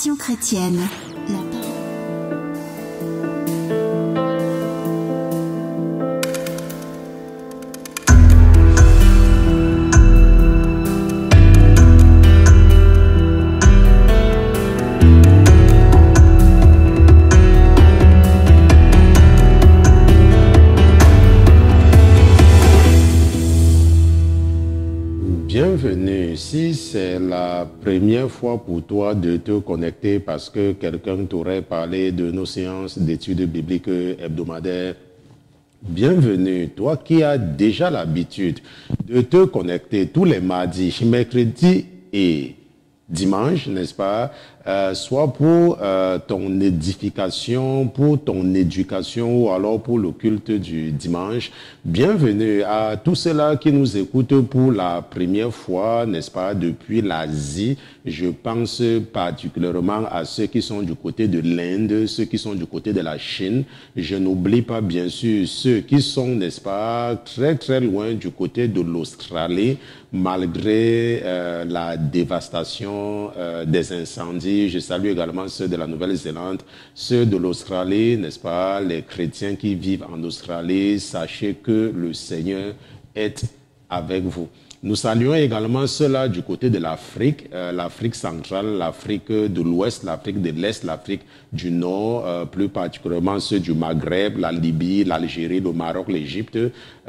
Passion chrétienne. Bienvenue. Si c'est la première fois pour toi de te connecter parce que quelqu'un t'aurait parlé de nos séances d'études bibliques hebdomadaires, bienvenue. Toi qui as déjà l'habitude de te connecter tous les mardis, mercredis et dimanche, n'est-ce pas, soit pour ton édification, pour ton éducation ou alors pour le culte du dimanche. Bienvenue à tous ceux-là qui nous écoutent pour la première fois, n'est-ce pas, depuis l'Asie. Je pense particulièrement à ceux qui sont du côté de l'Inde, ceux qui sont du côté de la Chine. Je n'oublie pas bien sûr ceux qui sont, n'est-ce pas, très très loin du côté de l'Australie, malgré la dévastation des incendies. Je salue également ceux de la Nouvelle-Zélande, ceux de l'Australie, n'est-ce pas, les chrétiens qui vivent en Australie. Sachez que le Seigneur est avec vous. Nous saluons également ceux-là du côté de l'Afrique, l'Afrique centrale, l'Afrique de l'Ouest, l'Afrique de l'Est, l'Afrique du Nord, plus particulièrement ceux du Maghreb, la Libye, l'Algérie, le Maroc, l'Égypte.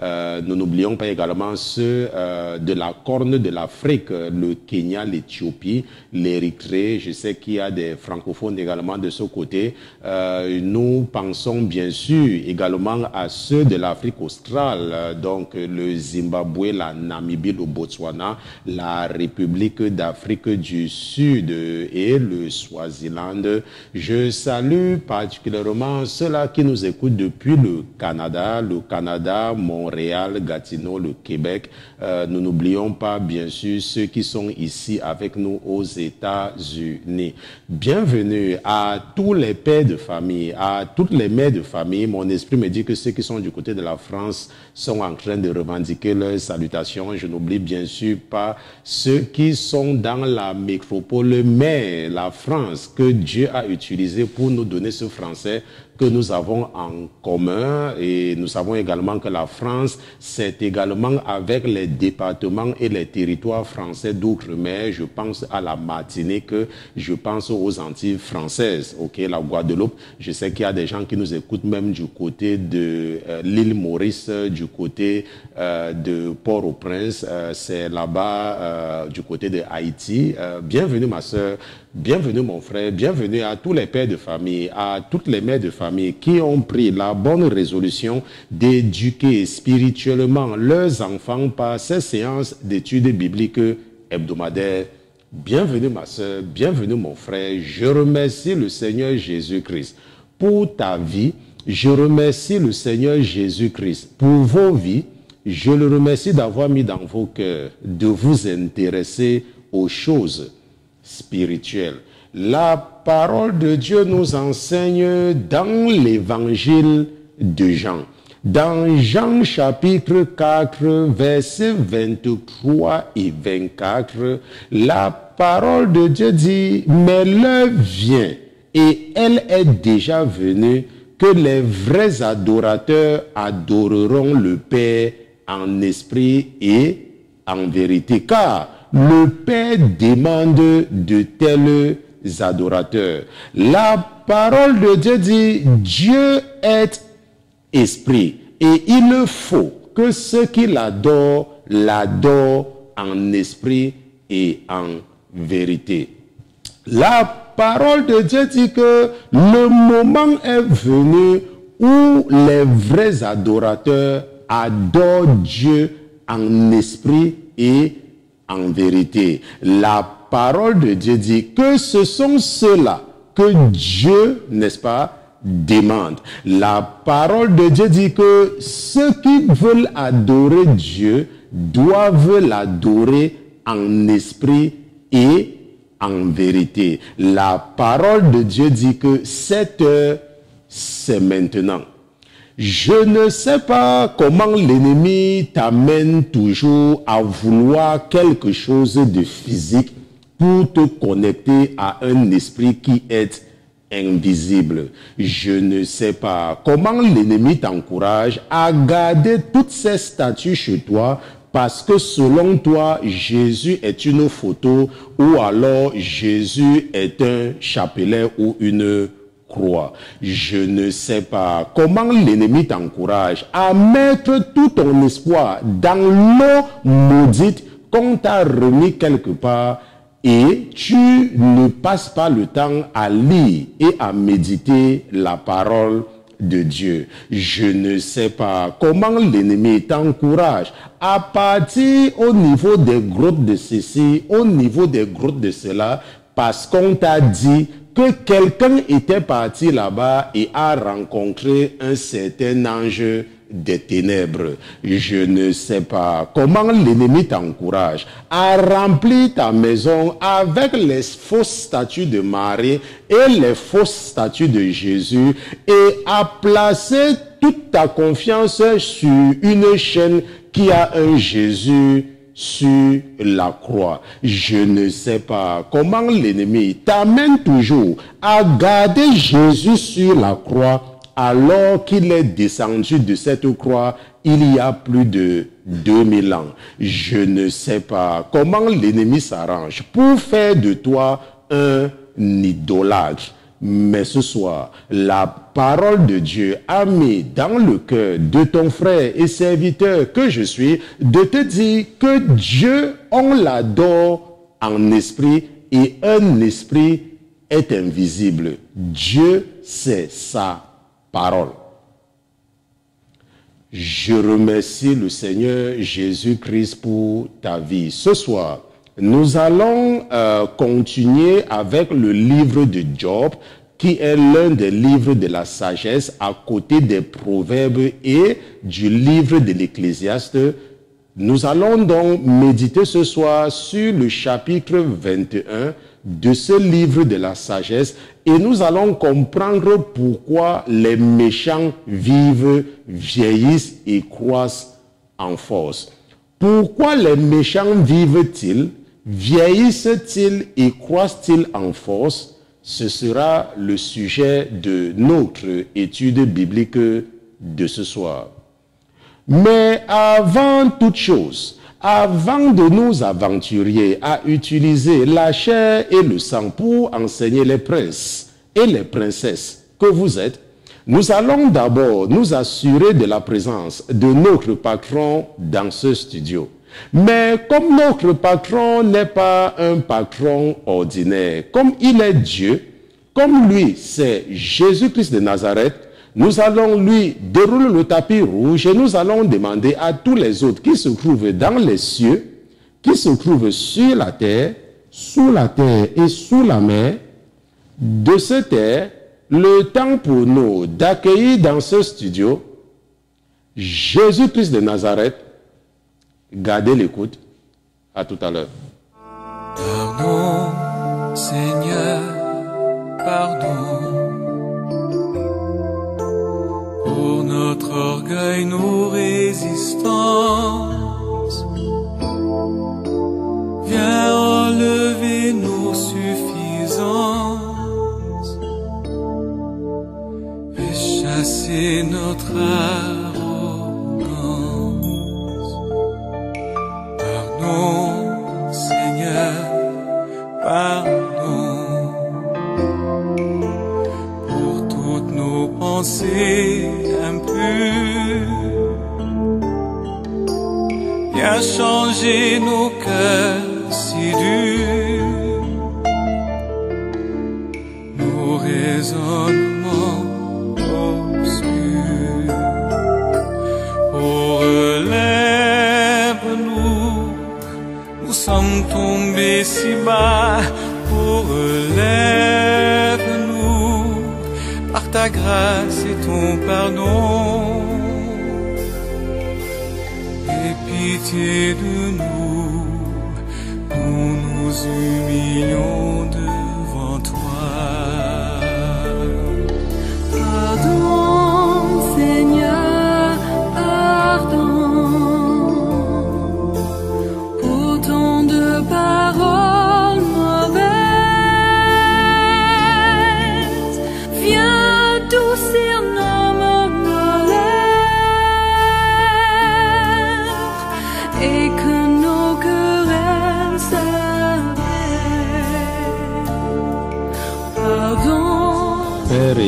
Nous n'oublions pas également ceux de la Corne de l'Afrique, le Kenya, l'Éthiopie, l'Érythrée. Je sais qu'il y a des francophones également de ce côté. Nous pensons bien sûr également à ceux de l'Afrique australe, donc le Zimbabwe, la Namibie, le Botswana, la République d'Afrique du Sud et le Swaziland. Je salue particulièrement ceux-là qui nous écoutent depuis le Canada, Montréal, Gatineau, le Québec. Nous n'oublions pas bien sûr ceux qui sont ici avec nous aux États-Unis. Bienvenue à tous les pères de famille, à toutes les mères de famille. Mon esprit me dit que ceux qui sont du côté de la France sont en train de revendiquer leurs salutations. Je n'oublie bien sûr pas ceux qui sont dans la métropole, mais la France que Dieu a utilisé pour nous donner ce français que nous avons en commun. Et nous savons également que la France, c'est également avec les départements et les territoires français d'outre-mer. Je pense à la Martinique, je pense aux Antilles françaises, ok, la Guadeloupe. Je sais qu'il y a des gens qui nous écoutent même du côté de l'île Maurice, du côté de Port-au-Prince, c'est là-bas du côté de Haïti. Bienvenue ma soeur, bienvenue mon frère, bienvenue à tous les pères de famille, à toutes les mères de famille qui ont pris la bonne résolution d'éduquer spirituellement leurs enfants par ces séances d'études bibliques hebdomadaires. Bienvenue ma soeur, bienvenue mon frère. Je remercie le Seigneur Jésus-Christ pour ta vie. Je remercie le Seigneur Jésus-Christ pour vos vies. Je le remercie d'avoir mis dans vos cœurs de vous intéresser aux choses spirituelles. La parole de Dieu nous enseigne dans l'évangile de Jean. Dans Jean chapitre 4, versets 23 et 24, la parole de Dieu dit « Mais l'heure vient, et elle est déjà venue, que les vrais adorateurs adoreront le Père en esprit et en vérité. Car le Père demande de tels adorateurs. » La parole de Dieu dit « Dieu est esprit et il faut que ceux qui l'adorent, l'adorent en esprit et en vérité. » La parole de Dieu dit que le moment est venu où les vrais adorateurs adorent Dieu en esprit et en vérité. La parole de Dieu dit que ce sont ceux-là que Dieu, n'est-ce pas, demande. La parole de Dieu dit que ceux qui veulent adorer Dieu doivent l'adorer en esprit et en vérité. La parole de Dieu dit que cette heure, c'est maintenant. Je ne sais pas comment l'ennemi t'amène toujours à vouloir quelque chose de physique pour te connecter à un esprit qui est invisible. Je ne sais pas comment l'ennemi t'encourage à garder toutes ces statues chez toi parce que selon toi, Jésus est une photo ou alors Jésus est un chapelet ou une croix. Je ne sais pas comment l'ennemi t'encourage à mettre tout ton espoir dans l'eau maudite qu'on t'a remis quelque part et tu ne passes pas le temps à lire et à méditer la parole de Dieu. Je ne sais pas comment l'ennemi t'encourage à partir au niveau des grottes de ceci, au niveau des grottes de cela, parce qu'on t'a dit que quelqu'un était parti là-bas et a rencontré un certain ange des ténèbres. Je ne sais pas comment l'ennemi t'encourage à remplir ta maison avec les fausses statues de Marie et les fausses statues de Jésus et à placer toute ta confiance sur une chaîne qui a un Jésus sur la croix. Je ne sais pas comment l'ennemi t'amène toujours à garder Jésus sur la croix alors qu'il est descendu de cette croix il y a plus de 2000 ans. Je ne sais pas comment l'ennemi s'arrange pour faire de toi un idolâtre. Mais ce soir, la parole de Dieu a mis dans le cœur de ton frère et serviteur que je suis de te dire que Dieu, on l'adore en esprit et un esprit est invisible. Dieu, c'est sa parole. Je remercie le Seigneur Jésus-Christ pour ta vie. Ce soir, nous allons continuer avec le livre de Job, qui est l'un des livres de la sagesse à côté des proverbes et du livre de l'Ecclésiaste. Nous allons donc méditer ce soir sur le chapitre 21 de ce livre de la sagesse et nous allons comprendre pourquoi les méchants vivent, vieillissent et croissent en force. Pourquoi les méchants vivent-ils, vieillissent-ils et croissent-ils en force? Ce sera le sujet de notre étude biblique de ce soir. Mais avant toute chose, avant de nous aventurer à utiliser la chair et le sang pour enseigner les princes et les princesses que vous êtes, nous allons d'abord nous assurer de la présence de notre patron dans ce studio. Mais comme notre patron n'est pas un patron ordinaire, comme il est Dieu, comme lui c'est Jésus-Christ de Nazareth, nous allons lui dérouler le tapis rouge et nous allons demander à tous les autres qui se trouvent dans les cieux, qui se trouvent sur la terre, sous la terre et sous la mer, de se taire le temps pour nous d'accueillir dans ce studio Jésus-Christ de Nazareth. Gardez l'écoute. À tout à l'heure. Pardon, Seigneur, pardon. Pour notre orgueil, nos résistances. Viens enlever nos suffisances et chasser notre arrogance. Pardon, Seigneur, pardon pour toutes nos pensées impures. Viens changer nos cœurs si durs, nos raisonnements obscurs. Oh, relève-nous, nous sommes tombés si bas. Oh, relève-nous par ta grâce et ton pardon. Aie pitié de nous, nous nous humilions devant toi. Pardon, Seigneur, pardon pour tant de paroles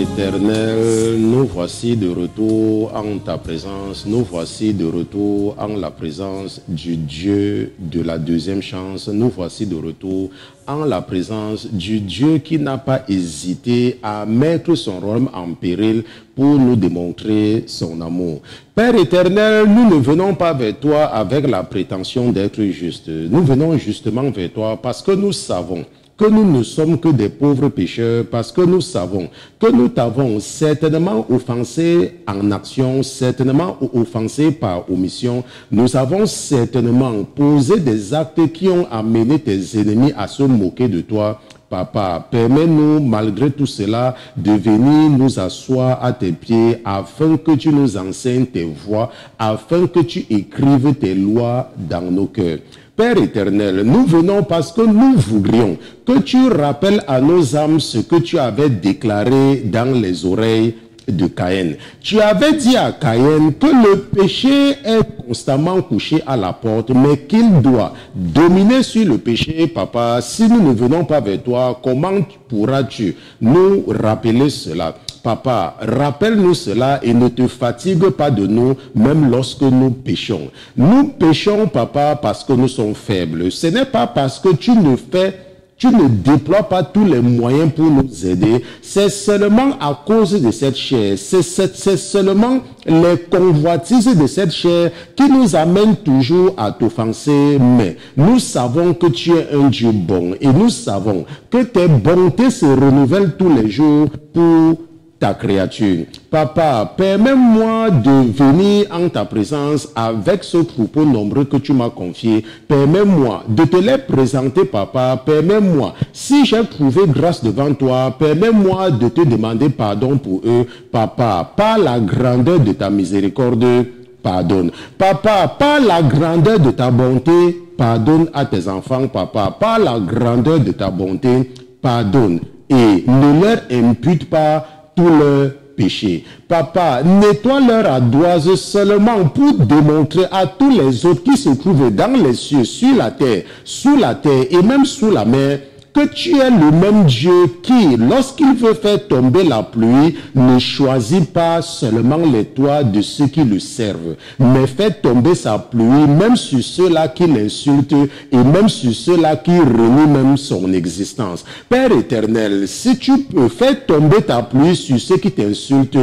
éternel, nous voici de retour en ta présence. Nous voici de retour en la présence du Dieu de la deuxième chance. Nous voici de retour en la présence du Dieu qui n'a pas hésité à mettre son royaume en péril pour nous démontrer son amour. Père éternel, nous ne venons pas vers toi avec la prétention d'être justes. Nous venons justement vers toi parce que nous savons que nous ne sommes que des pauvres pécheurs, parce que nous savons que nous t'avons certainement offensé en action, certainement offensé par omission. Nous avons certainement posé des actes qui ont amené tes ennemis à se moquer de toi. Papa, permets-nous, malgré tout cela, de venir nous asseoir à tes pieds afin que tu nous enseignes tes voies, afin que tu écrives tes lois dans nos cœurs. Père éternel, nous venons parce que nous voudrions que tu rappelles à nos âmes ce que tu avais déclaré dans les oreilles de Caïn. Tu avais dit à Caïn que le péché est constamment couché à la porte, mais qu'il doit dominer sur le péché. Papa, si nous ne venons pas vers toi, comment pourras-tu nous rappeler cela? Papa, rappelle-nous cela et ne te fatigue pas de nous, même lorsque nous péchons. Nous péchons, Papa, parce que nous sommes faibles. Ce n'est pas parce que tu ne déploies pas tous les moyens pour nous aider. C'est seulement à cause de cette chair. C'est seulement les convoitises de cette chair qui nous amènent toujours à t'offenser. Mais nous savons que tu es un Dieu bon et nous savons que tes bontés se renouvellent tous les jours pour ta créature. Papa, permets-moi de venir en ta présence avec ce troupeau nombreux que tu m'as confié. Permets-moi de te les présenter, Papa. Permets-moi, si j'ai trouvé grâce devant toi, permets-moi de te demander pardon pour eux. Papa, par la grandeur de ta miséricorde, pardonne. Papa, par la grandeur de ta bonté, pardonne à tes enfants, Papa. Par la grandeur de ta bonté, pardonne. Et ne leur impute pas tous leurs péchés. Papa, nettoie leur ardoise seulement pour démontrer à tous les autres qui se trouvent dans les cieux, sur la terre, sous la terre et même sous la mer, que tu es le même Dieu qui, lorsqu'il veut faire tomber la pluie, ne choisit pas seulement les toits de ceux qui le servent, mais fait tomber sa pluie même sur ceux-là qui l'insultent et même sur ceux-là qui renient même son existence. Père éternel, si tu peux faire tomber ta pluie sur ceux qui t'insultent,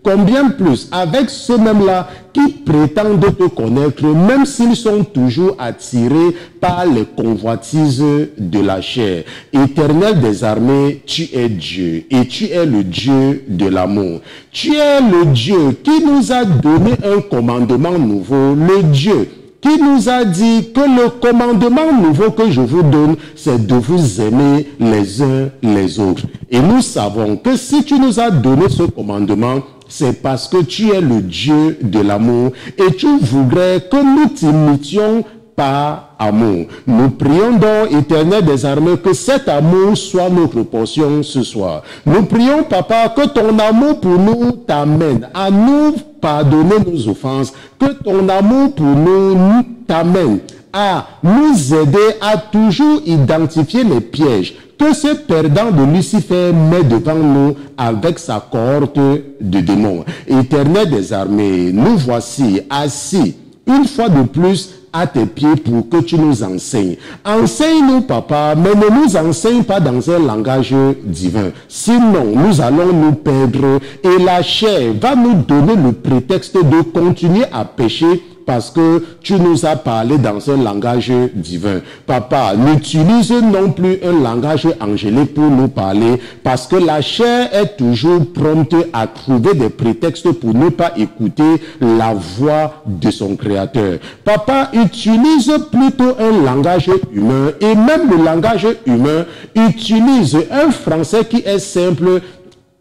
combien plus avec ceux mêmes-là qui prétendent te connaître, même s'ils sont toujours attirés par les convoitises de la chair. Éternel des armées, tu es Dieu et tu es le Dieu de l'amour. Tu es le Dieu qui nous a donné un commandement nouveau, le Dieu qui nous a dit que le commandement nouveau que je vous donne, c'est de vous aimer les uns les autres. Et nous savons que si tu nous as donné ce commandement, c'est parce que tu es le Dieu de l'amour et tu voudrais que nous t'imitions par amour. Nous prions donc, Éternel des armées, que cet amour soit notre portion ce soir. Nous prions, Papa, que ton amour pour nous t'amène à nous pardonner nos offenses, que ton amour pour nous t'amène à nous aider à toujours identifier les pièges que ce perdant de Lucifer met devant nous avec sa cohorte de démons. Éternel des armées, nous voici assis une fois de plus à tes pieds pour que tu nous enseignes. Enseigne-nous, Papa, mais ne nous enseigne pas dans un langage divin. Sinon, nous allons nous perdre et la chair va nous donner le prétexte de continuer à pécher parce que tu nous as parlé dans un langage divin. Papa, n'utilise non plus un langage angélique pour nous parler parce que la chair est toujours prompte à trouver des prétextes pour ne pas écouter la voix de son Créateur. Papa, utilise plutôt un langage humain et même le langage humain utilise un français qui est simple,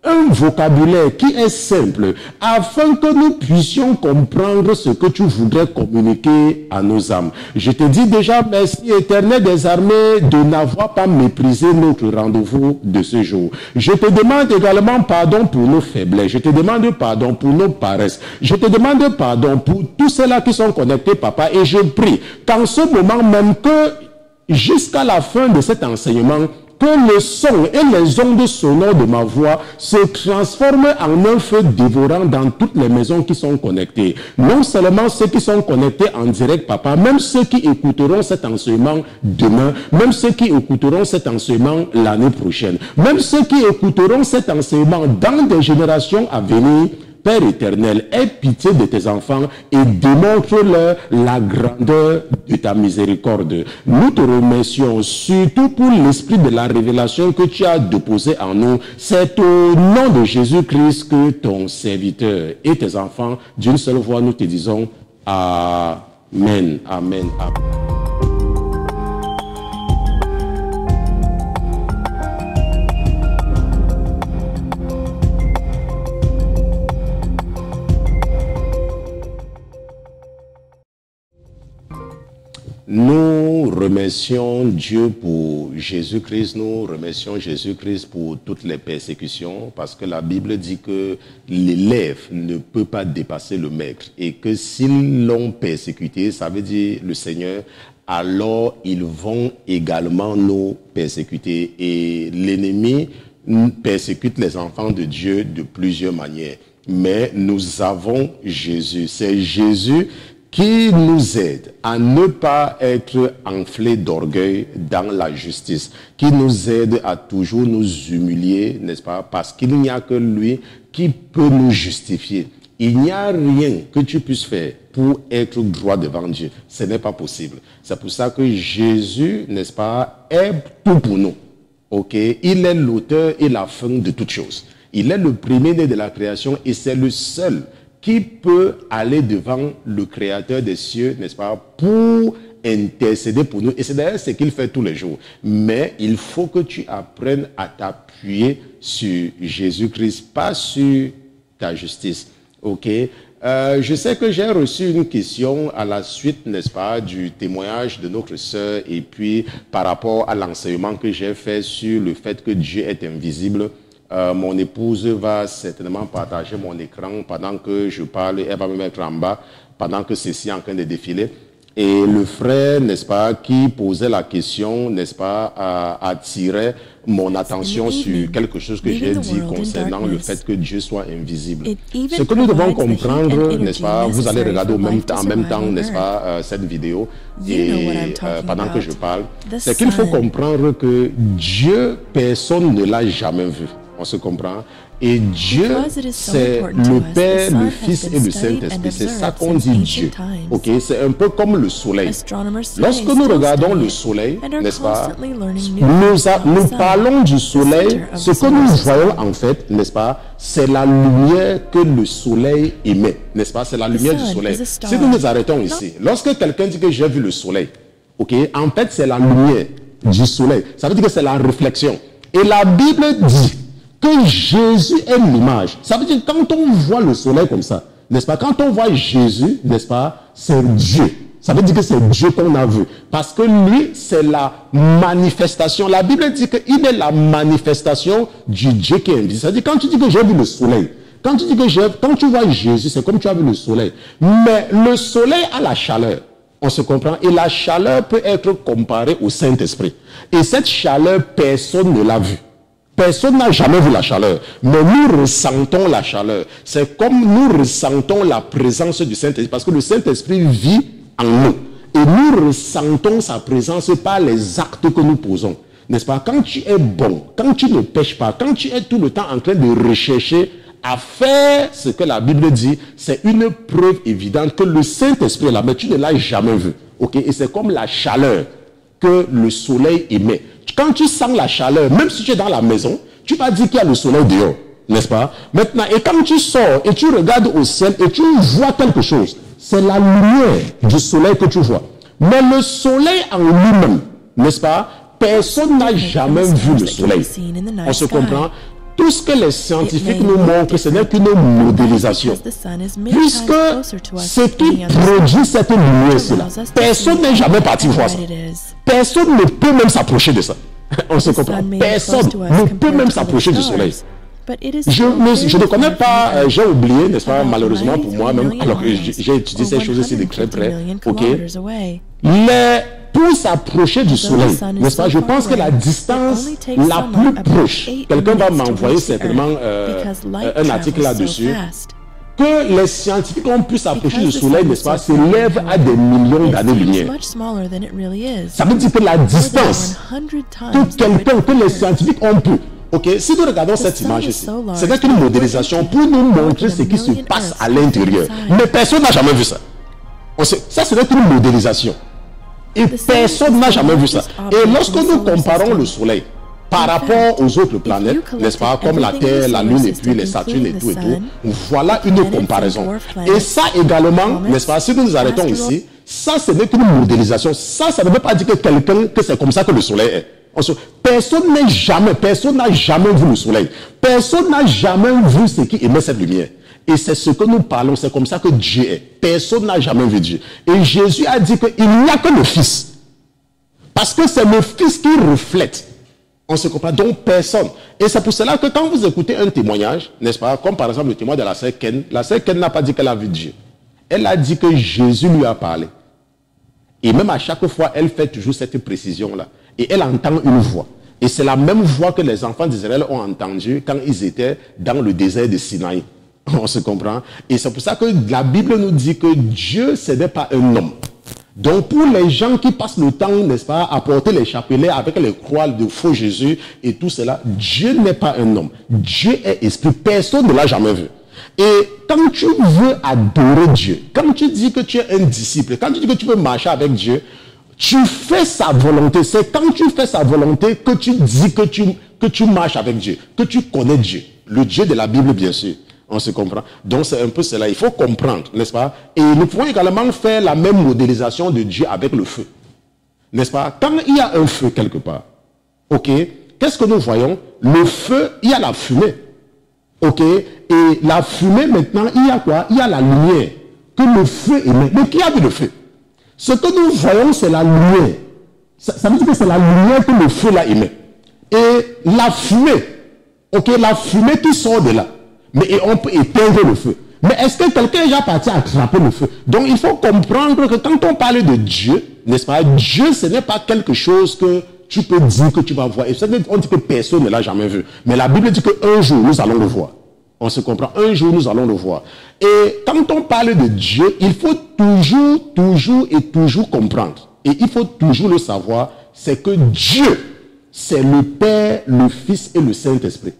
un vocabulaire qui est simple, afin que nous puissions comprendre ce que tu voudrais communiquer à nos âmes. Je te dis déjà merci, Éternel des armées, de n'avoir pas méprisé notre rendez-vous de ce jour. Je te demande également pardon pour nos faiblesses. Je te demande pardon pour nos paresses. Je te demande pardon pour tous ceux-là qui sont connectés, Papa, et je prie qu'en ce moment même que jusqu'à la fin de cet enseignement, que le son et les ondes sonores de ma voix se transforment en un feu dévorant dans toutes les maisons qui sont connectées. Non seulement ceux qui sont connectés en direct, papa, même ceux qui écouteront cet enseignement demain, même ceux qui écouteront cet enseignement l'année prochaine, même ceux qui écouteront cet enseignement dans des générations à venir. Père éternel, aie pitié de tes enfants et démontre-leur la grandeur de ta miséricorde. Nous te remercions surtout pour l'esprit de la révélation que tu as déposé en nous. C'est au nom de Jésus-Christ que ton serviteur et tes enfants, d'une seule voix, nous te disons Amen, Amen, Amen. Nous remercions Dieu pour Jésus-Christ, nous remercions Jésus-Christ pour toutes les persécutions, parce que la Bible dit que l'élève ne peut pas dépasser le maître, et que s'ils l'ont persécuté, ça veut dire le Seigneur, alors ils vont également nous persécuter. Et l'ennemi persécute les enfants de Dieu de plusieurs manières. Mais nous avons Jésus, c'est Jésus qui nous aide à ne pas être enflés d'orgueil dans la justice, qui nous aide à toujours nous humilier, n'est-ce pas? Parce qu'il n'y a que lui qui peut nous justifier. Il n'y a rien que tu puisses faire pour être droit devant Dieu. Ce n'est pas possible. C'est pour ça que Jésus, n'est-ce pas, est tout pour nous. Ok? Il est l'auteur et la fin de toutes choses. Il est le premier-né de la création et c'est le seul qui peut aller devant le Créateur des cieux, n'est-ce pas, pour intercéder pour nous. Et c'est d'ailleurs ce qu'il fait tous les jours. Mais il faut que tu apprennes à t'appuyer sur Jésus-Christ, pas sur ta justice. Ok? Je sais que j'ai reçu une question à la suite, n'est-ce pas, du témoignage de notre sœur et puis par rapport à l'enseignement que j'ai fait sur le fait que Dieu est invisible. Mon épouse va certainement partager mon écran pendant que je parle. Elle va me mettre en bas pendant que ceci est en train de défiler. Et le frère, n'est-ce pas, qui posait la question, n'est-ce pas, attirait mon attention sur quelque chose que j'ai dit concernant le fait que Dieu soit invisible. Ce que nous devons comprendre, n'est-ce pas, vous allez regarder en même temps, n'est-ce pas, cette vidéo, et pendant que je parle, c'est qu'il faut comprendre que Dieu, personne ne l'a jamais vu. On se comprend. Et Dieu, c'est le Père, le Fils et le Saint-Esprit. C'est ça qu'on dit Dieu. Ok, c'est un peu comme le soleil. Lorsque nous regardons le soleil, n'est-ce pas, nous parlons du soleil. Ce que nous voyons en fait, n'est-ce pas, c'est la lumière que le soleil émet. N'est-ce pas, c'est la lumière du soleil. Si nous nous arrêtons ici, lorsque quelqu'un dit que j'ai vu le soleil, ok, en fait c'est la lumière du soleil. Ça veut dire que c'est la réflexion. Et la Bible dit que Jésus est l'image. Ça veut dire que quand on voit le soleil comme ça, n'est-ce pas, quand on voit Jésus, n'est-ce pas, c'est Dieu. Ça veut dire que c'est Dieu qu'on a vu. Parce que lui, c'est la manifestation. La Bible dit qu'il est la manifestation du Dieu qui est invisible. C'est-à-dire quand tu dis que j'ai vu le soleil, quand tu vois Jésus, c'est comme tu as vu le soleil. Mais le soleil a la chaleur. On se comprend. Et la chaleur peut être comparée au Saint-Esprit. Et cette chaleur, personne ne l'a vue. Personne n'a jamais vu la chaleur, mais nous ressentons la chaleur. C'est comme nous ressentons la présence du Saint-Esprit, parce que le Saint-Esprit vit en nous. Et nous ressentons sa présence par les actes que nous posons. N'est-ce pas? Quand tu es bon, quand tu ne pêches pas, quand tu es tout le temps en train de rechercher à faire ce que la Bible dit, c'est une preuve évidente que le Saint-Esprit est là, mais tu ne l'as jamais vu. Okay? Et c'est comme la chaleur que le soleil émet. Quand tu sens la chaleur, même si tu es dans la maison, tu vas dire qu'il y a le soleil dehors, n'est-ce pas? Maintenant, et quand tu sors et tu regardes au ciel et tu vois quelque chose, c'est la lumière du soleil que tu vois. Mais le soleil en lui-même, n'est-ce pas? Personne n'a jamais vu le soleil. On se comprend? Tout ce que les scientifiques nous montrent, ce n'est qu'une modélisation. Puisque ce qui produit cette lumière-ci, personne n'est jamais parti voir ça. Personne ne peut même s'approcher de ça. On se comprend. Personne ne peut même s'approcher du soleil. Je ne connais pas, j'ai oublié, n'est-ce pas, malheureusement pour moi, même alors que j'ai étudié ces choses ici de très près. Ok. Pour pour s'approcher du soleil, n'est-ce pas? Je pense que la distance la plus proche, quelqu'un va m'envoyer certainement un article là-dessus, que les scientifiques ont pu s'approcher du soleil, n'est-ce pas, s'élève à des millions d'années-lumière. Ça veut dire que la distance que les scientifiques ont pu. Ok, si nous regardons cette image ici, c'est une modélisation pour nous montrer ce qui se passe à l'intérieur. Mais personne n'a jamais vu ça. Ça serait une modélisation. Et personne n'a jamais vu ça. Et lorsque nous comparons le soleil par rapport aux autres planètes, n'est-ce pas, comme la Terre, la Lune et puis les Saturnes et tout, voilà une comparaison. Et ça également, n'est-ce pas, si nous nous arrêtons ici, ça ce n'est qu'une modélisation. Ça ne veut pas dire que que c'est comme ça que le soleil est. Personne n'a jamais vu le soleil. Personne n'a jamais vu ce qui émet cette lumière. Et c'est ce que nous parlons, c'est comme ça que Dieu est. Personne n'a jamais vu Dieu. Et Jésus a dit qu'il n'y a que le Fils. Parce que c'est le Fils qui reflète. On se comprend, donc personne. Et c'est pour cela que quand vous écoutez un témoignage, n'est-ce pas, comme par exemple le témoignage de la sœur Ken n'a pas dit qu'elle a vu Dieu. Elle a dit que Jésus lui a parlé. Et même à chaque fois, elle fait toujours cette précision-là. Et elle entend une voix. Et c'est la même voix que les enfants d'Israël ont entendue quand ils étaient dans le désert de Sinaï. On se comprend. Et c'est pour ça que la Bible nous dit que Dieu, ce n'est pas un homme. Donc pour les gens qui passent le temps, n'est-ce pas, à porter les chapelets avec les croix de faux Jésus et tout cela, Dieu n'est pas un homme. Dieu est esprit. Personne ne l'a jamais vu. Et quand tu veux adorer Dieu, quand tu dis que tu es un disciple, quand tu dis que tu veux marcher avec Dieu, tu fais sa volonté. C'est quand tu fais sa volonté que tu dis que tu marches avec Dieu, que tu connais Dieu. Le Dieu de la Bible, bien sûr. On se comprend. Donc c'est un peu cela. Il faut comprendre, n'est-ce pas? Et nous pouvons également faire la même modélisation de Dieu avec le feu. N'est-ce pas? Quand il y a un feu quelque part, ok, qu'est-ce que nous voyons? Le feu, il y a la fumée. Ok? Et la fumée, maintenant, il y a quoi? Il y a la lumière que le feu émet. Mais qui a vu le feu? Ce que nous voyons, c'est la lumière. Ça veut dire que c'est la lumière que le feu là émet. Et la fumée, ok, la fumée qui sort de là. Mais on peut éteindre le feu. Mais est-ce que quelqu'un est déjà parti attraper le feu? Donc il faut comprendre que quand on parle de Dieu, n'est-ce pas, Dieu ce n'est pas quelque chose que tu peux dire que tu vas voir. Et on dit que personne ne l'a jamais vu. Mais la Bible dit qu'un jour nous allons le voir. On se comprend, un jour nous allons le voir. Et quand on parle de Dieu, il faut toujours comprendre. Et il faut toujours le savoir, c'est que Dieu, c'est le Père, le Fils et le Saint-Esprit.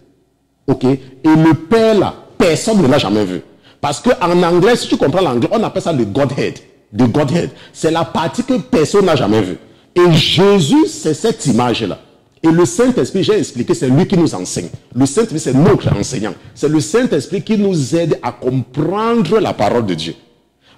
Ok? Et le Père là, personne ne l'a jamais vu. Parce qu'en anglais, si tu comprends l'anglais, on appelle ça le Godhead. The Godhead. C'est la partie que personne n'a jamais vue. Et Jésus, c'est cette image-là. Et le Saint-Esprit, j'ai expliqué, c'est lui qui nous enseigne. Le Saint-Esprit, c'est notre enseignant. C'est le Saint-Esprit qui nous aide à comprendre la parole de Dieu.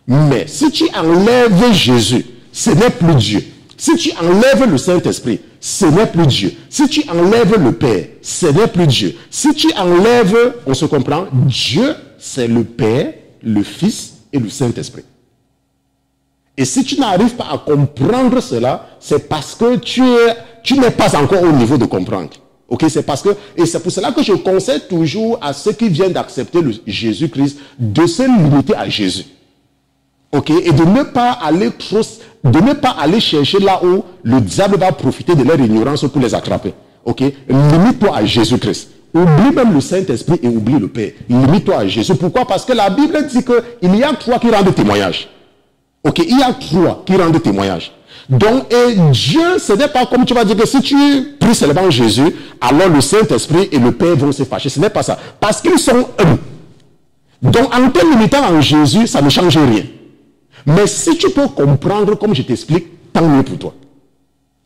Mais si tu enlèves Jésus, ce n'est plus Dieu. Si tu enlèves le Saint-Esprit, ce n'est plus Dieu. Si tu enlèves le Père, ce n'est plus Dieu. Si tu enlèves, on se comprend, Dieu, c'est le Père, le Fils et le Saint-Esprit. Et si tu n'arrives pas à comprendre cela, c'est parce que tu n'es pas encore au niveau de comprendre. Ok, c'est parce que, et c'est pour cela que je conseille toujours à ceux qui viennent d'accepter le Jésus-Christ de se limiter à Jésus. Ok, et de ne pas aller chercher là où le diable va profiter de leur ignorance pour les attraper. Ok, limite-toi à Jésus-Christ. Oublie même le Saint-Esprit et oublie le Père. Limite-toi à Jésus. Pourquoi? Parce que la Bible dit qu'il y a trois qui rendent témoignage. Ok, il y a trois qui rendent témoignage. Donc, et Dieu, ce n'est pas comme tu vas dire que si tu pries seulement Jésus, alors le Saint-Esprit et le Père vont se fâcher. Ce n'est pas ça. Parce qu'ils sont un. Donc, en te limitant en Jésus, ça ne change rien. Mais si tu peux comprendre comme je t'explique, tant mieux pour toi.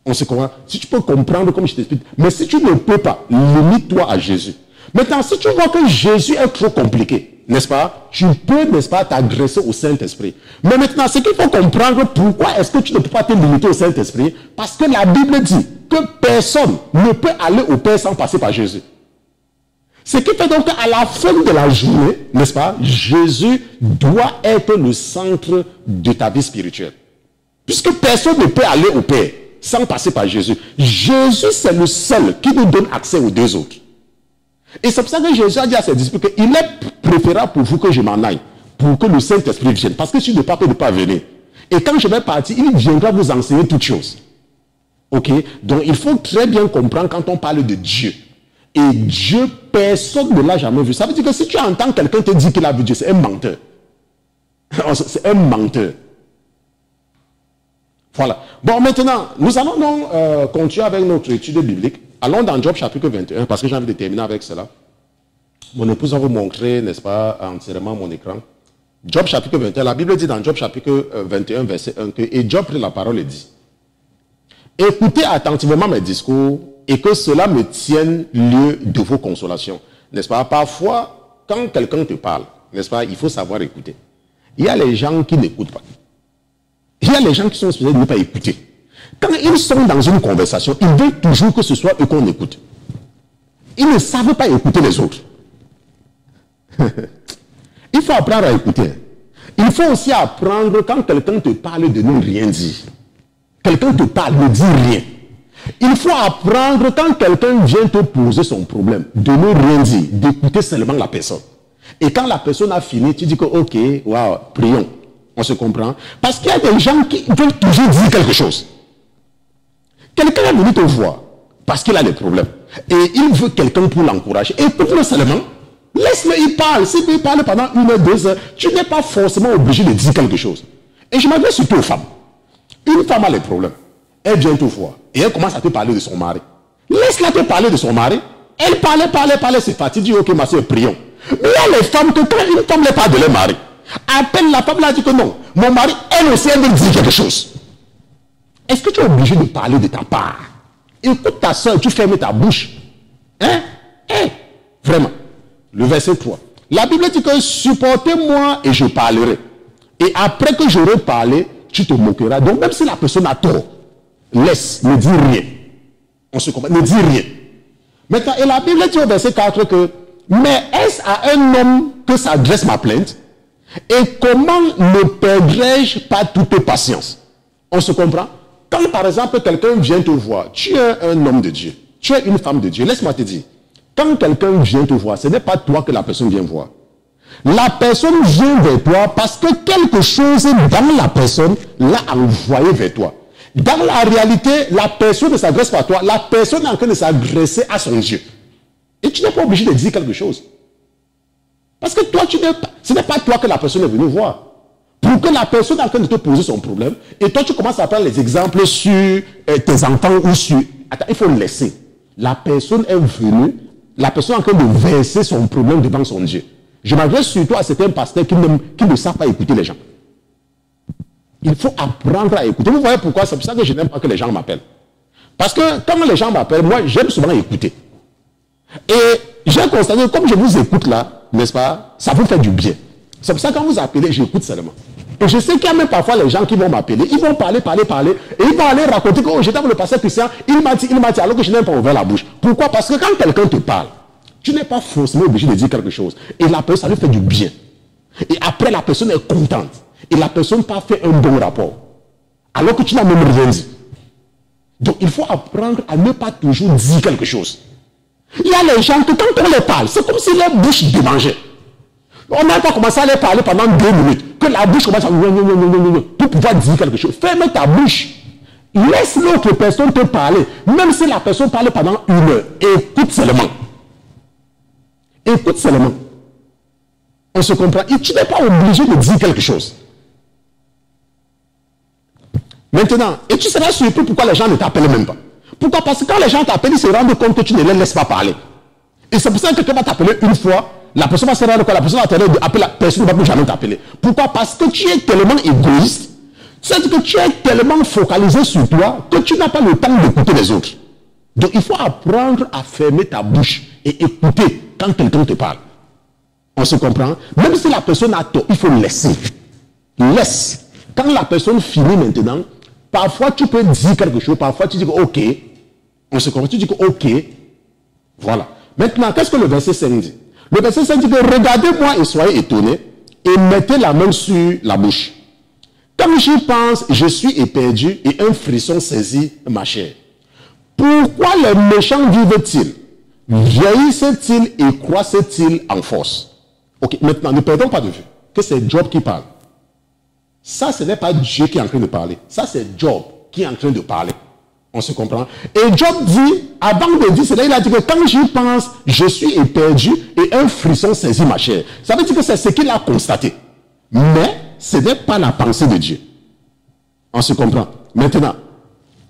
On se comprend. Si tu peux comprendre comme je t'explique. Mais si tu ne peux pas, limite-toi à Jésus. Maintenant, si tu vois que Jésus est trop compliqué, n'est-ce pas, tu peux, n'est-ce pas, t'adresser au Saint-Esprit. Mais maintenant, ce qu'il faut comprendre, pourquoi est-ce que tu ne peux pas te limiter au Saint-Esprit? Parce que la Bible dit que personne ne peut aller au Père sans passer par Jésus. Ce qui fait donc qu'à la fin de la journée, n'est-ce pas, Jésus doit être le centre de ta vie spirituelle. Puisque personne ne peut aller au Père sans passer par Jésus. Jésus, c'est le seul qui nous donne accès aux deux autres. Et c'est pour ça que Jésus a dit à ses disciples qu'il est préférable pour vous que je m'en aille, pour que le Saint-Esprit vienne. Parce que si le Papa ne peut pas venir. Et quand je vais partir, il viendra vous enseigner toutes choses. Ok? Donc, il faut très bien comprendre quand on parle de Dieu. Et Dieu, personne ne l'a jamais vu. Ça veut dire que si tu entends quelqu'un te dire qu'il a vu Dieu, c'est un menteur. C'est un menteur. Voilà. Bon, maintenant, nous allons donc continuer avec notre étude biblique. Allons dans Job chapitre 21, parce que j'ai envie de terminer avec cela. Mon épouse va vous montrer, n'est-ce pas, entièrement mon écran. Job chapitre 21, la Bible dit dans Job chapitre 21, verset 1, que, et Job prit la parole et dit, écoutez attentivement mes discours et que cela me tienne lieu de vos consolations. N'est-ce pas? Parfois, quand quelqu'un te parle, n'est-ce pas, il faut savoir écouter. Il y a les gens qui n'écoutent pas. Il y a les gens qui sont supposés de ne pas écouter. Quand ils sont dans une conversation, ils veulent toujours que ce soit eux qu'on écoute. Ils ne savent pas écouter les autres. Il faut apprendre à écouter. Il faut aussi apprendre quand quelqu'un te parle de ne rien dire. Quelqu'un te parle, ne dit rien. Il faut apprendre quand quelqu'un vient te poser son problème, de ne rien dire, d'écouter seulement la personne. Et quand la personne a fini, tu dis que ok, waouh, prions. On se comprend. Parce qu'il y a des gens qui veulent toujours dire quelque chose. Quelqu'un est venu te voir parce qu'il a des problèmes. Et il veut quelqu'un pour l'encourager. Écoute-le seulement. Laisse-le, il parle. S'il peut parler pendant 1 heure, 2 heures, tu n'es pas forcément obligé de dire quelque chose. Et je m'adresse surtout aux femmes. Une femme a des problèmes. Elle vient te voir. Et elle commence à te parler de son mari. Laisse-la te parler de son mari. Elle parlait, c'est fatigué. Tu dis, ok, ma soeur, prions. Mais il y a les femmes que quand une femme les parle de leur mari, appelle la femme, là, dit que non. Mon mari, elle aussi, elle veut dire quelque chose. Est-ce que tu es obligé de parler de ta part? Écoute ta soeur, tu fermes ta bouche. Hein? Vraiment. Le verset 3. La Bible dit que supportez-moi et je parlerai. Et après que j'aurai parlé, tu te moqueras. Donc même si la personne a tort, laisse, ne dis rien. On se comprend, ne dis rien. Maintenant, et la Bible dit au verset 4 que, mais est-ce à un homme que s'adresse ma plainte? Et comment ne perdrai-je pas toute patience? On se comprend? Quand par exemple quelqu'un vient te voir, tu es un homme de Dieu, tu es une femme de Dieu, laisse-moi te dire, quand quelqu'un vient te voir, ce n'est pas toi que la personne vient voir. La personne vient vers toi parce que quelque chose dans la personne l'a envoyé vers toi. Dans la réalité, la personne ne s'adresse pas à toi, la personne est en train de s'adresser à son Dieu. Et tu n'es pas obligé de dire quelque chose. Parce que toi, ce n'est pas toi que la personne est venue voir. Pour que la personne est en train de te poser son problème, et toi tu commences à prendre les exemples sur tes enfants ou sur... Attends, il faut le laisser. La personne est venue, la personne est en train de verser son problème devant son Dieu. Je m'adresse surtout à certains pasteurs qui ne savent pas écouter les gens. Il faut apprendre à écouter. Vous voyez pourquoi? C'est pour ça que je n'aime pas que les gens m'appellent. Parce que quand les gens m'appellent, moi j'aime souvent écouter. Et j'ai constaté, comme je vous écoute là, n'est-ce pas, ça vous fait du bien. C'est pour ça que quand vous appelez, j'écoute seulement. Et je sais qu'il y a même parfois les gens qui vont m'appeler, ils vont parler, et ils vont aller raconter que oh, j'étais avec le pasteur Christian, il m'a dit, alors que je n'ai pas ouvert la bouche. Pourquoi? Parce que quand quelqu'un te parle, tu n'es pas forcément obligé de dire quelque chose. Et la personne, ça lui fait du bien. Et après, la personne est contente. Et la personne n'a pas fait un bon rapport. Alors que tu n'as même rien dit. Donc, il faut apprendre à ne pas toujours dire quelque chose. Il y a les gens que quand on les parle, c'est comme si leur bouche démangeait. On n'a pas commencé à les parler pendant 2 minutes. Que la bouche commence à... pour pouvoir dire quelque chose. Ferme ta bouche. Laisse l'autre personne te parler. Même si la personne parle pendant 1 heure. Écoute seulement. Écoute seulement. On se comprend. Et tu n'es pas obligé de dire quelque chose. Maintenant, et tu seras surpris pourquoi les gens ne t'appellent même pas. Pourquoi? Parce que quand les gens t'appellent, ils se rendent compte que tu ne les laisses pas parler. Et c'est pour ça que quelqu'un va t'appeler une fois, la personne va se rendre compte, la personne va t'appeler, la personne ne va plus jamais t'appeler. Pourquoi? Parce que tu es tellement égoïste, c'est-à-dire que tu es tellement focalisé sur toi que tu n'as pas le temps d'écouter les autres. Donc il faut apprendre à fermer ta bouche et écouter quand quelqu'un te parle. On se comprend? Même si la personne a tort, il faut laisser. Laisse. Quand la personne finit maintenant, parfois tu peux dire quelque chose, parfois tu dis que ok, on se comprend, tu dis que ok, voilà. Maintenant, qu'est-ce que le verset 5 dit? Le verset 5 dit que regardez-moi et soyez étonnés et mettez la main sur la bouche. Comme j'y pense, je suis éperdu et un frisson saisit ma chair. Pourquoi les méchants vivent-ils? Vieillissent-ils et croissent-ils en force? Ok, maintenant, ne perdons pas de vue que c'est Job qui parle. Ça, ce n'est pas Dieu qui est en train de parler. Ça, c'est Job qui est en train de parler. On se comprend. Et Job dit, avant de dire cela, il a dit que quand j'y pense, je suis éperdu et un frisson saisit ma chair. Ça veut dire que c'est ce qu'il a constaté. Mais ce n'est pas la pensée de Dieu. On se comprend. Maintenant,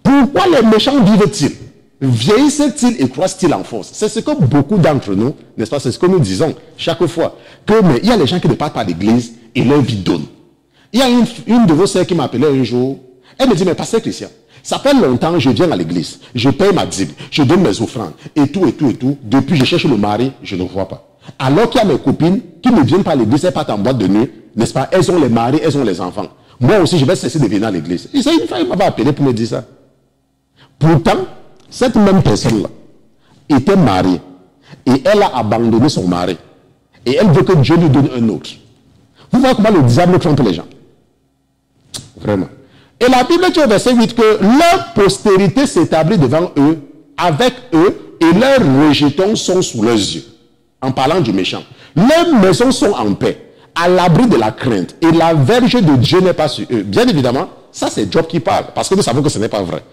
pourquoi les méchants vivent-ils? Vieillissent-ils et croissent-ils en force? C'est ce que beaucoup d'entre nous, n'est-ce pas, c'est ce que nous disons chaque fois. Mais il y a les gens qui ne partent pas à l'église et leur vie donne. Il y a une de vos sœurs qui m'appelait un jour. Elle me dit, mais pasteur Christian, ça fait longtemps que je viens à l'église, je paye ma dîme, je donne mes offrandes, et tout, et tout, et tout. Depuis, je cherche le mari, je ne vois pas. Alors qu'il y a mes copines qui ne viennent pas à l'église, elles partent en boîte de nuit, n'est-ce pas? Elles ont les maris, elles ont les enfants. Moi aussi, je vais cesser de venir à l'église. Et ça, une fois, il m'avait appelé pour me dire ça. Pourtant, cette même personne-là était mariée, et elle a abandonné son mari. Et elle veut que Dieu lui donne un autre. Vous voyez comment le diable trompe les gens? Vraiment. Et la Bible dit au verset 8 que leur postérité s'établit devant eux, avec eux, et leurs rejetons sont sous leurs yeux. En parlant du méchant. Leurs maisons sont en paix, à l'abri de la crainte, et la verge de Dieu n'est pas sur eux. Bien évidemment, ça c'est Job qui parle, parce que nous savons que ce n'est pas vrai.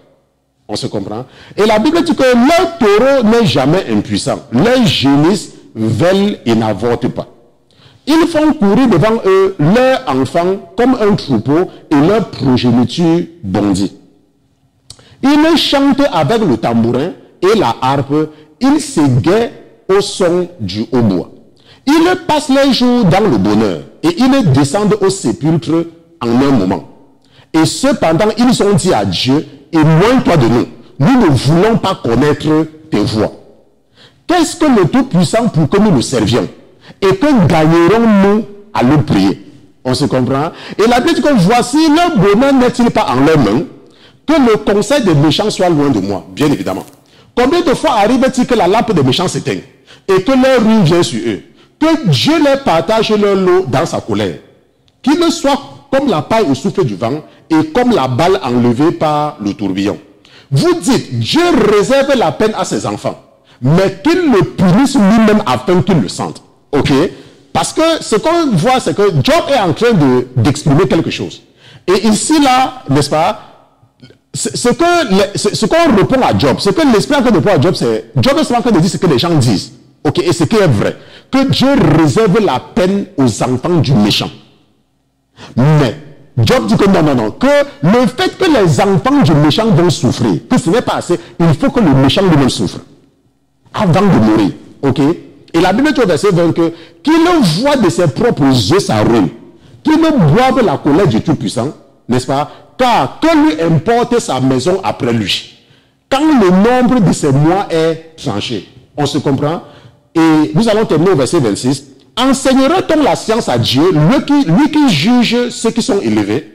On se comprend. Et la Bible dit que leur taureau n'est jamais impuissant. Leurs génisses veulent et n'avortent pas. Ils font courir devant eux leurs enfants comme un troupeau et leur progéniture bondit. Ils chantent avec le tambourin et la harpe. Ils s'égaient au son du hautbois. Ils passent les jours dans le bonheur et ils descendent au sépulcre en un moment. Et cependant, ils ont dit à Dieu, éloigne-toi de nous. Nous ne voulons pas connaître tes voies. Qu'est-ce que le Tout-Puissant pour que nous le servions? Et que gagnerons-nous à le prier? On se comprend? Et la Bible dit que voici, leur bonheur n'est-il pas en leurs mains? Que le conseil des méchants soit loin de moi, bien évidemment. Combien de fois arrive-t-il que la lampe des méchants s'éteigne et que leur ruine vient sur eux? Que Dieu leur partage leur lot dans sa colère. Qu'ils soient comme la paille au souffle du vent et comme la balle enlevée par le tourbillon. Vous dites, Dieu réserve la peine à ses enfants, mais qu'il le punisse lui-même afin qu'ils le sentent. Ok? Parce que ce qu'on voit, c'est que Job est en train d'exprimer quelque chose. Et ici, là, n'est-ce pas, ce qu'on répond à Job, ce que l'esprit en train de répondre à Job, c'est, Job est en train de dire ce que les gens disent. Ok? Et ce qui est vrai. Que Dieu réserve la peine aux enfants du méchant. Mais, Job dit que non, que le fait que les enfants du méchant vont souffrir, que ce n'est pas assez, il faut que le méchant lui-même souffre. Avant de mourir. Ok? Et la Bible dit au verset 20 que qu'il voit de ses propres yeux sa ruine, qu'il boive la colère du Tout-Puissant, n'est-ce pas? Car que lui importe sa maison après lui, quand le nombre de ses mois est tranché. On se comprend? Et nous allons terminer au verset 26. Enseignera-t-on la science à Dieu, lui qui juge ceux qui sont élevés?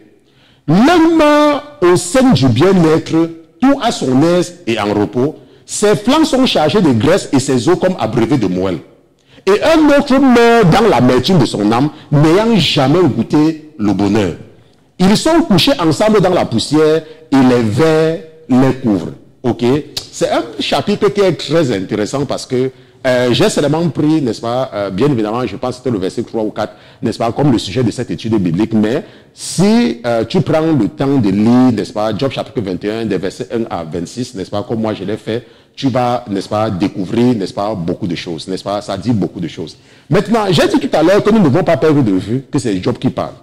L'homme meurt au sein du bien-être, tout à son aise et en repos. Ses flancs sont chargés de graisse et ses os comme abreuvés de moelle. Et un autre meurt dans l'amertume de son âme, n'ayant jamais goûté le bonheur. Ils sont couchés ensemble dans la poussière et les vers les couvrent. Ok? C'est un chapitre qui est très intéressant parce que j'ai seulement pris, n'est-ce pas, bien évidemment, je pense que c'était le verset 3 ou 4, n'est-ce pas, comme le sujet de cette étude biblique, mais si tu prends le temps de lire, n'est-ce pas, Job chapitre 21, des versets 1 à 26, n'est-ce pas, comme moi je l'ai fait, tu vas, n'est-ce pas, découvrir, n'est-ce pas, beaucoup de choses, n'est-ce pas, ça dit beaucoup de choses. Maintenant, j'ai dit tout à l'heure que nous ne devons pas perdre de vue que c'est Job qui parle.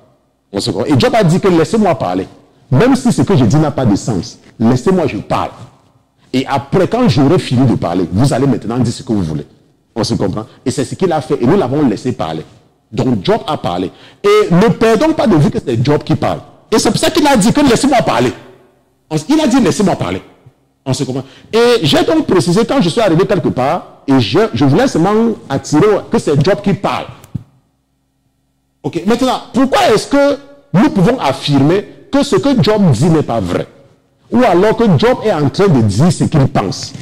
On se comprend. Et Job a dit que laissez-moi parler. Même si ce que je dis n'a pas de sens, laissez-moi je parle. Et après, quand j'aurai fini de parler, vous allez maintenant dire ce que vous voulez. On se comprend. Et c'est ce qu'il a fait. Et nous l'avons laissé parler. Donc Job a parlé. Et ne perdons pas de vue que c'est Job qui parle. Et c'est pour ça qu'il a dit que laissez-moi parler. Il a dit laissez-moi parler. On se comprend. Et j'ai donc précisé quand je suis arrivé quelque part, et je voulais seulement attirer que c'est Job qui parle. Ok. Maintenant, pourquoi est-ce que nous pouvons affirmer que ce que Job dit n'est pas vrai? Ou alors que Job est en train de dire ce qu'il pense?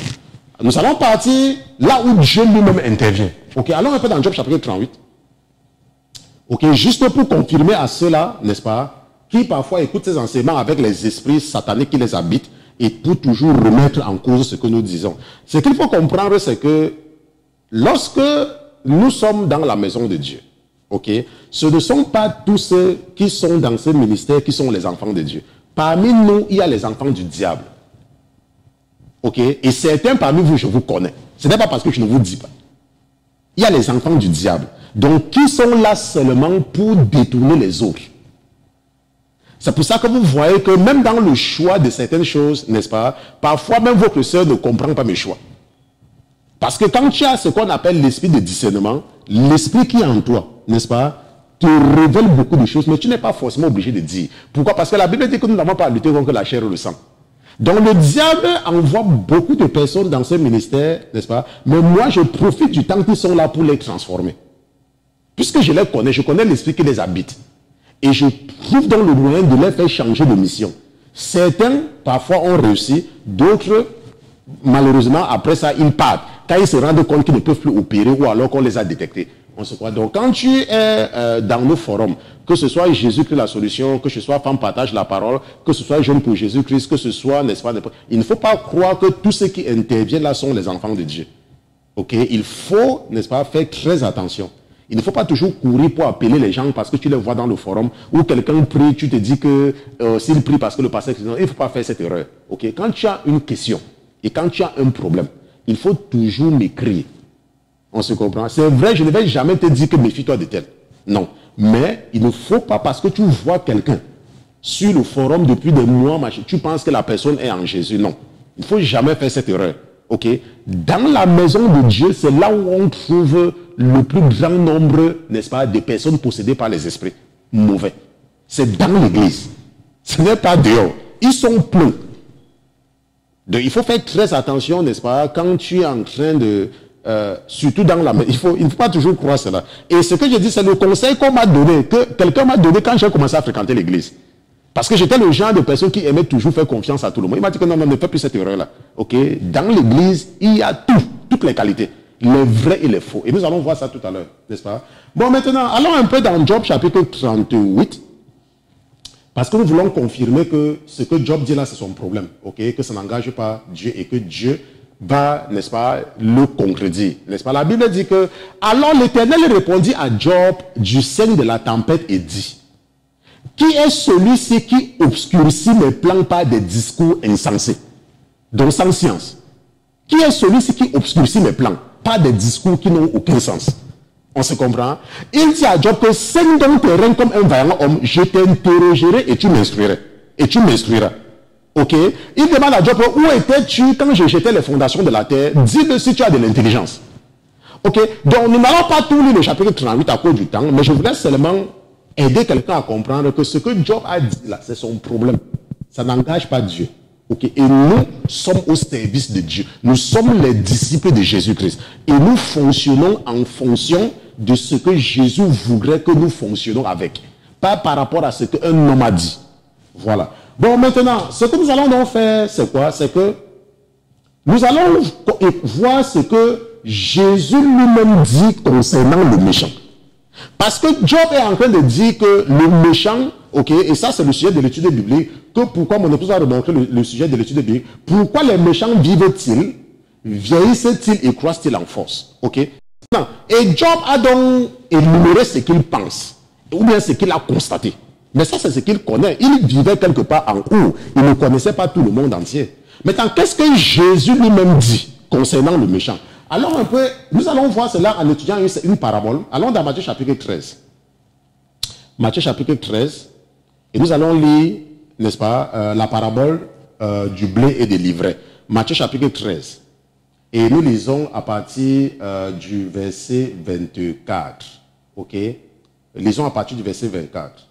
Nous allons partir là où Dieu lui-même intervient. Ok, allons un peu dans Job chapitre 38. Ok, juste pour confirmer à ceux-là, n'est-ce pas, qui parfois écoutent ces enseignements avec les esprits sataniques qui les habitent et pour toujours remettre en cause ce que nous disons. Ce qu'il faut comprendre, c'est que lorsque nous sommes dans la maison de Dieu, ok, ce ne sont pas tous ceux qui sont dans ce ministère qui sont les enfants de Dieu. Parmi nous, il y a les enfants du diable. Ok? Et certains parmi vous, je vous connais. Ce n'est pas parce que je ne vous dis pas. Il y a les enfants du diable. Donc, qui sont là seulement pour détourner les autres. C'est pour ça que vous voyez que même dans le choix de certaines choses, n'est-ce pas, parfois même votre sœur ne comprend pas mes choix. Parce que quand tu as ce qu'on appelle l'esprit de discernement, l'esprit qui est en toi, n'est-ce pas, te révèle beaucoup de choses, mais tu n'es pas forcément obligé de dire. Pourquoi? Parce que la Bible dit que nous n'avons pas à lutter contre la chair et le sang. Donc le diable envoie beaucoup de personnes dans ce ministère, n'est-ce pas? Mais moi, je profite du temps qu'ils sont là pour les transformer. Puisque je les connais, je connais l'esprit qui les habite. Et je trouve dans le moyen de les faire changer de mission. Certains, parfois, ont réussi. D'autres, malheureusement, après ça, ils partent. Quand ils se rendent compte qu'ils ne peuvent plus opérer ou alors qu'on les a détectés. On se croit. Donc, quand tu es dans nos forums, que ce soit Jésus-Christ la solution, que ce soit Femme partage la parole, que ce soit Jeune pour Jésus-Christ, que ce soit, n'est-ce pas, il ne faut pas croire que tous ceux qui interviennent là sont les enfants de Dieu. Ok? Il faut, n'est-ce pas, faire très attention. Il ne faut pas toujours courir pour appeler les gens parce que tu les vois dans le forum ou quelqu'un prie, tu te dis que s'il prie parce que le pasteur... Il ne faut pas faire cette erreur. Ok? Quand tu as une question et quand tu as un problème, il faut toujours m'écrire. On se comprend? C'est vrai, je ne vais jamais te dire que méfie-toi de tel. Non. Mais il ne faut pas parce que tu vois quelqu'un sur le forum depuis des mois, tu penses que la personne est en Jésus. Non. Il ne faut jamais faire cette erreur. Ok? Dans la maison de Dieu, c'est là où on trouve le plus grand nombre, n'est-ce pas, de personnes possédées par les esprits mauvais. C'est dans l'église. Ce n'est pas dehors. Ils sont pleins. Donc, il faut faire très attention, n'est-ce pas, quand tu es en train de... surtout dans la... Il ne faut pas toujours croire cela. Et ce que je dis, c'est le conseil qu'on m'a donné, que quelqu'un m'a donné quand j'ai commencé à fréquenter l'église. Parce que j'étais le genre de personne qui aimait toujours faire confiance à tout le monde. Il m'a dit que non, ne fais plus cette erreur-là. Ok? Dans l'église, il y a toutes les qualités. Les vrais et les faux. Et nous allons voir ça tout à l'heure, n'est-ce pas? Bon, maintenant, allons un peu dans Job chapitre 38. Parce que nous voulons confirmer que ce que Job dit là, c'est son problème. Ok? Que ça n'engage pas Dieu et que Dieu va, n'est-ce pas, le concrétiser. N'est-ce pas? La Bible dit que, alors l'Éternel répondit à Job du sein de la tempête et dit, qui est celui-ci qui obscurcit mes plans par des discours insensés, donc sans science? Qui est celui-ci qui obscurcit mes plans par des discours qui n'ont aucun sens? On se comprend? Il dit à Job que saigne donc tes reins comme un vaillant homme, je t'interrogerai et tu m'instruiras. Et tu m'instruiras. Ok? Il demande à Job, où étais-tu quand je jetais les fondations de la terre? Dis-le si tu as de l'intelligence. Ok? Donc nous n'allons pas tout lire le chapitre 38 à cause du temps, mais je voulais seulement aider quelqu'un à comprendre que ce que Job a dit là, c'est son problème. Ça n'engage pas Dieu. Okay. Et nous sommes au service de Dieu. Nous sommes les disciples de Jésus-Christ. Et nous fonctionnons en fonction de ce que Jésus voudrait que nous fonctionnons avec. Pas par rapport à ce qu'un homme a dit. Voilà. Bon, maintenant, ce que nous allons donc faire, c'est quoi? C'est que nous allons voir ce que Jésus lui-même dit concernant le méchant. Parce que Job est en train de dire que le méchant, ok, et ça c'est le sujet de l'étude biblique, que pourquoi mon épouse a remontré le sujet de l'étude biblique, pourquoi les méchants vivent-ils, vieillissent-ils et croissent-ils en force, ok. Non. Et Job a donc énuméré ce qu'il pense, ou bien ce qu'il a constaté. Mais ça c'est ce qu'il connaît, il vivait quelque part en haut, il ne connaissait pas tout le monde entier. Maintenant, qu'est-ce que Jésus lui-même dit concernant le méchant? Alors un peu, nous allons voir cela en étudiant une parabole. Allons dans Matthieu chapitre 13. Matthieu chapitre 13. Et nous allons lire, n'est-ce pas, la parabole du blé et des livrets. Matthieu chapitre 13. Et nous lisons à partir du verset 24. Ok? Lisons à partir du verset 24.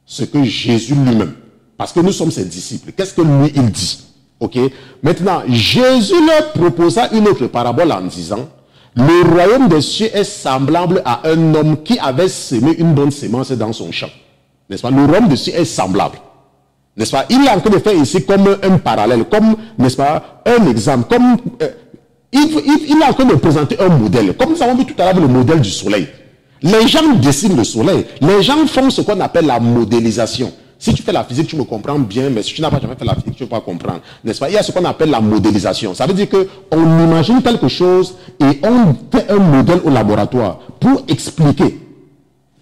Ce que Jésus lui-même, parce que nous sommes ses disciples, qu'est-ce que lui il dit? Ok. Maintenant, Jésus leur proposa une autre parabole en disant, le royaume des cieux est semblable à un homme qui avait semé une bonne semence dans son champ. N'est-ce pas? Le royaume des cieux est semblable. N'est-ce pas? Il est en train de faire ici comme un parallèle, comme, n'est-ce pas, un exemple, comme, il est en train de présenter un modèle. Comme nous avons vu tout à l'heure le modèle du soleil. Les gens dessinent le soleil. Les gens font ce qu'on appelle la modélisation. Si tu fais la physique, tu me comprends bien, mais si tu n'as pas jamais fait la physique, tu ne peux pas comprendre. N'est-ce pas? Il y a ce qu'on appelle la modélisation. Ça veut dire qu'on imagine quelque chose et on fait un modèle au laboratoire pour expliquer.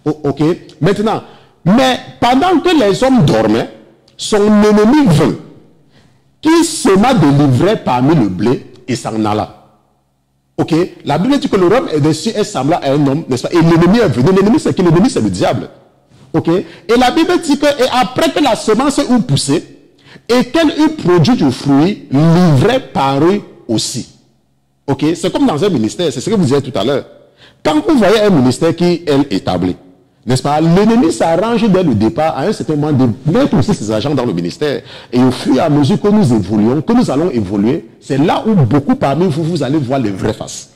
Ok? Maintenant, mais pendant que les hommes dormaient, son ennemi vint qui sema de l'ivraie parmi le blé et s'en alla. Ok, la Bible dit que le royaume des cieux est semblable à un homme, n'est-ce pas? Et l'ennemi est venu. L'ennemi, c'est qui? L'ennemi, c'est le diable. Ok, et la Bible dit que, et après que la semence eut poussé, et qu'elle eut produit du fruit, l'ivraie parut aussi. Ok, c'est comme dans un ministère, c'est ce que vous disiez tout à l'heure. Quand vous voyez un ministère qui est établi, n'est-ce pas, l'ennemi s'arrange dès le départ, à un certain moment, de mettre aussi ses agents dans le ministère. Et au fur et à mesure que nous évoluons, que nous allons évoluer, c'est là où beaucoup parmi vous, vous allez voir les vraies faces.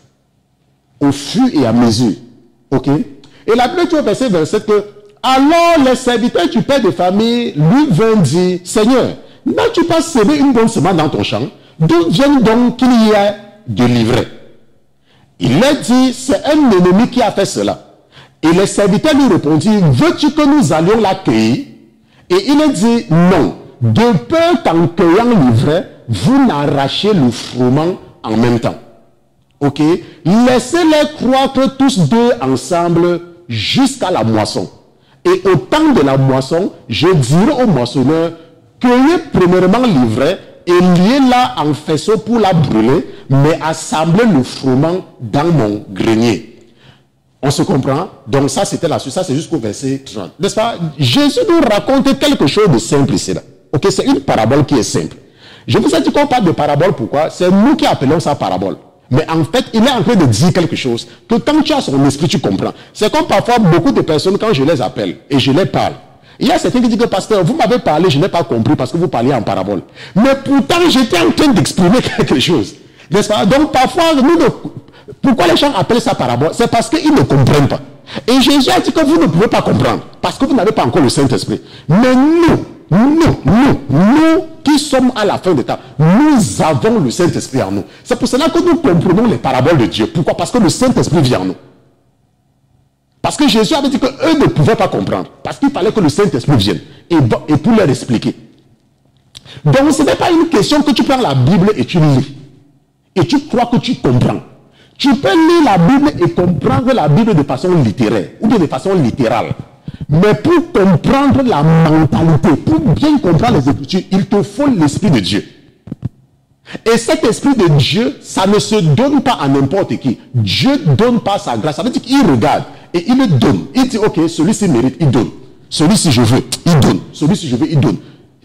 Au fur et à mesure. Ok? Et la Bible dit au verset 27 que, alors les serviteurs du père de famille lui vont dire, Seigneur, n'as-tu pas semé une bonne semence dans ton champ? D'où vient donc qu'il y ait de l'ivraie? Il leur dit, c'est un ennemi qui a fait cela. Et les serviteurs lui répondirent, veux-tu que nous allions l'accueillir? Et il a dit, non. De peur qu'en cueillant l'ivraie, vous n'arrachiez le froment en même temps. Ok? Laissez-les croître tous deux ensemble jusqu'à la moisson. Et au temps de la moisson, je dirai au moissonneur, cueillez premièrement l'ivraie et liez-la en faisceau pour la brûler, mais assemblez le froment dans mon grenier. On se comprend? Donc ça, c'était la suite. Ça, c'est jusqu'au verset 30. N'est-ce pas? Jésus nous raconte quelque chose de simple ici. Là. Ok, c'est une parabole qui est simple. Je vous ai dit qu'on parle de parabole, pourquoi? C'est nous qui appelons ça parabole. Mais en fait, il est en train de dire quelque chose que quand tu as son esprit, tu comprends. C'est comme parfois beaucoup de personnes, quand je les appelle et je les parle, il y a certains qui disent que pasteur, vous m'avez parlé, je n'ai pas compris parce que vous parliez en parabole. Mais pourtant, j'étais en train d'exprimer quelque chose. N'est-ce pas? Donc parfois, pourquoi les gens appellent ça parabole? C'est parce qu'ils ne comprennent pas. Et Jésus a dit que vous ne pouvez pas comprendre parce que vous n'avez pas encore le Saint-Esprit. Mais nous qui sommes à la fin des temps, nous avons le Saint-Esprit en nous. C'est pour cela que nous comprenons les paraboles de Dieu. Pourquoi? Parce que le Saint-Esprit vient en nous. Parce que Jésus avait dit qu'eux ne pouvaient pas comprendre. Parce qu'il fallait que le Saint-Esprit vienne. Et pour leur expliquer. Donc ce n'est pas une question que tu prends la Bible et tu lis. Et tu crois que tu comprends. Tu peux lire la Bible et comprendre la Bible de façon littéraire. Ou bien de façon littérale. Mais pour comprendre la mentalité, pour bien comprendre les Écritures, il te faut l'Esprit de Dieu. Et cet Esprit de Dieu, ça ne se donne pas à n'importe qui. Dieu ne donne pas sa grâce. Ça veut dire qu'il regarde et il le donne. Il dit, ok, celui-ci mérite, il donne. Celui-ci je veux, il donne. Celui-ci je veux, il donne.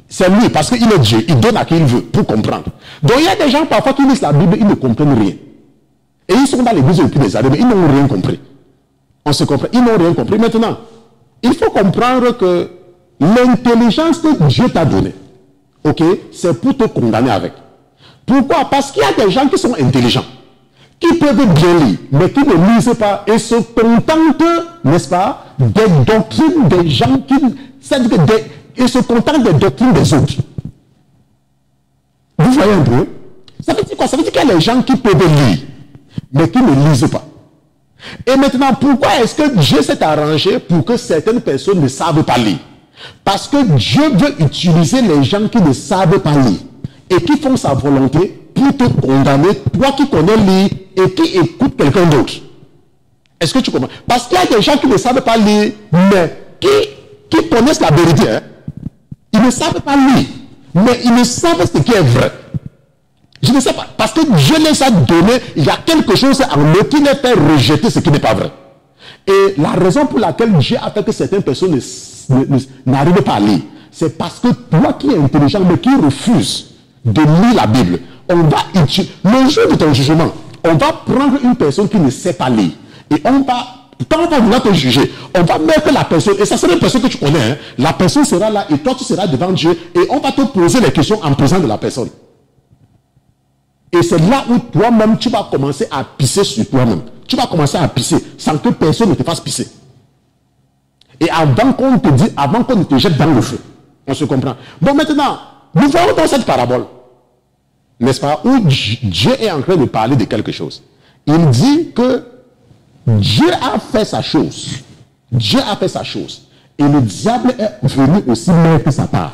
C'est lui, parce qu'il est Dieu. Il donne à qui il veut, pour comprendre. Donc il y a des gens parfois qui lisent la Bible, ils ne comprennent rien. Et ils sont dans l'église depuis des années, mais ils n'ont rien compris. On se comprend. Ils n'ont rien compris. Maintenant, il faut comprendre que l'intelligence que Dieu t'a donnée, ok, c'est pour te condamner avec. Pourquoi? Parce qu'il y a des gens qui sont intelligents, qui peuvent bien lire, mais qui ne lisent pas et se contentent, n'est-ce pas, des doctrines des gens qui... Ils se contentent des doctrines des autres. Vous voyez un peu? Ça veut dire quoi? Ça veut dire qu'il y a des gens qui peuvent lire, mais qui ne lisent pas. Et maintenant, pourquoi est-ce que Dieu s'est arrangé pour que certaines personnes ne savent pas lire? Parce que Dieu veut utiliser les gens qui ne savent pas lire et qui font sa volonté pour te condamner, toi qui connais lire et qui écoute quelqu'un d'autre. Est-ce que tu comprends? Parce qu'il y a des gens qui ne savent pas lire, mais qui connaissent la vérité. Hein? Ils ne savent pas lire, mais ils ne savent ce qui est vrai. Je ne sais pas, parce que Dieu les a donné, il y a quelque chose en eux qui les fait rejeter ce qui n'est pas vrai. Et la raison pour laquelle Dieu a fait que certaines personnes n'arrivent pas à lire, c'est parce que toi qui es intelligent, mais qui refuse de lire la Bible, on va utiliser, le jour de ton jugement, on va prendre une personne qui ne sait pas lire, et on va, quand on va vouloir te juger, on va mettre la personne, et ça sera une personne que tu connais, hein, la personne sera là, et toi tu seras devant Dieu, et on va te poser les questions en présence de la personne. Et c'est là où toi-même, tu vas commencer à pisser sur toi-même. Tu vas commencer à pisser sans que personne ne te fasse pisser. Et avant qu'on te dise, avant qu'on ne te jette dans le feu. On se comprend. Bon, maintenant, nous voyons dans cette parabole, n'est-ce pas, où Dieu est en train de parler de quelque chose. Il dit que Dieu a fait sa chose. Dieu a fait sa chose. Et le diable est venu aussi mettre sa part.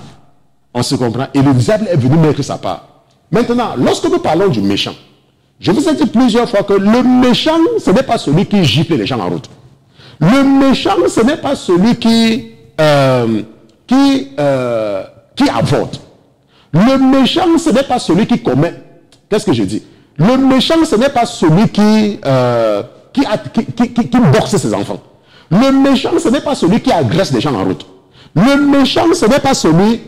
On se comprend. Et le diable est venu mettre sa part. Maintenant, lorsque nous parlons du méchant, je vous ai dit plusieurs fois que le méchant, ce n'est pas celui qui gifle les gens en route. Le méchant, ce n'est pas celui qui avorte. Le méchant, ce n'est pas celui qui commet. Qu'est-ce que je dis? Le méchant, ce n'est pas celui qui boxe ses enfants. Le méchant, ce n'est pas celui qui agresse des gens en route. Le méchant, ce n'est pas celui,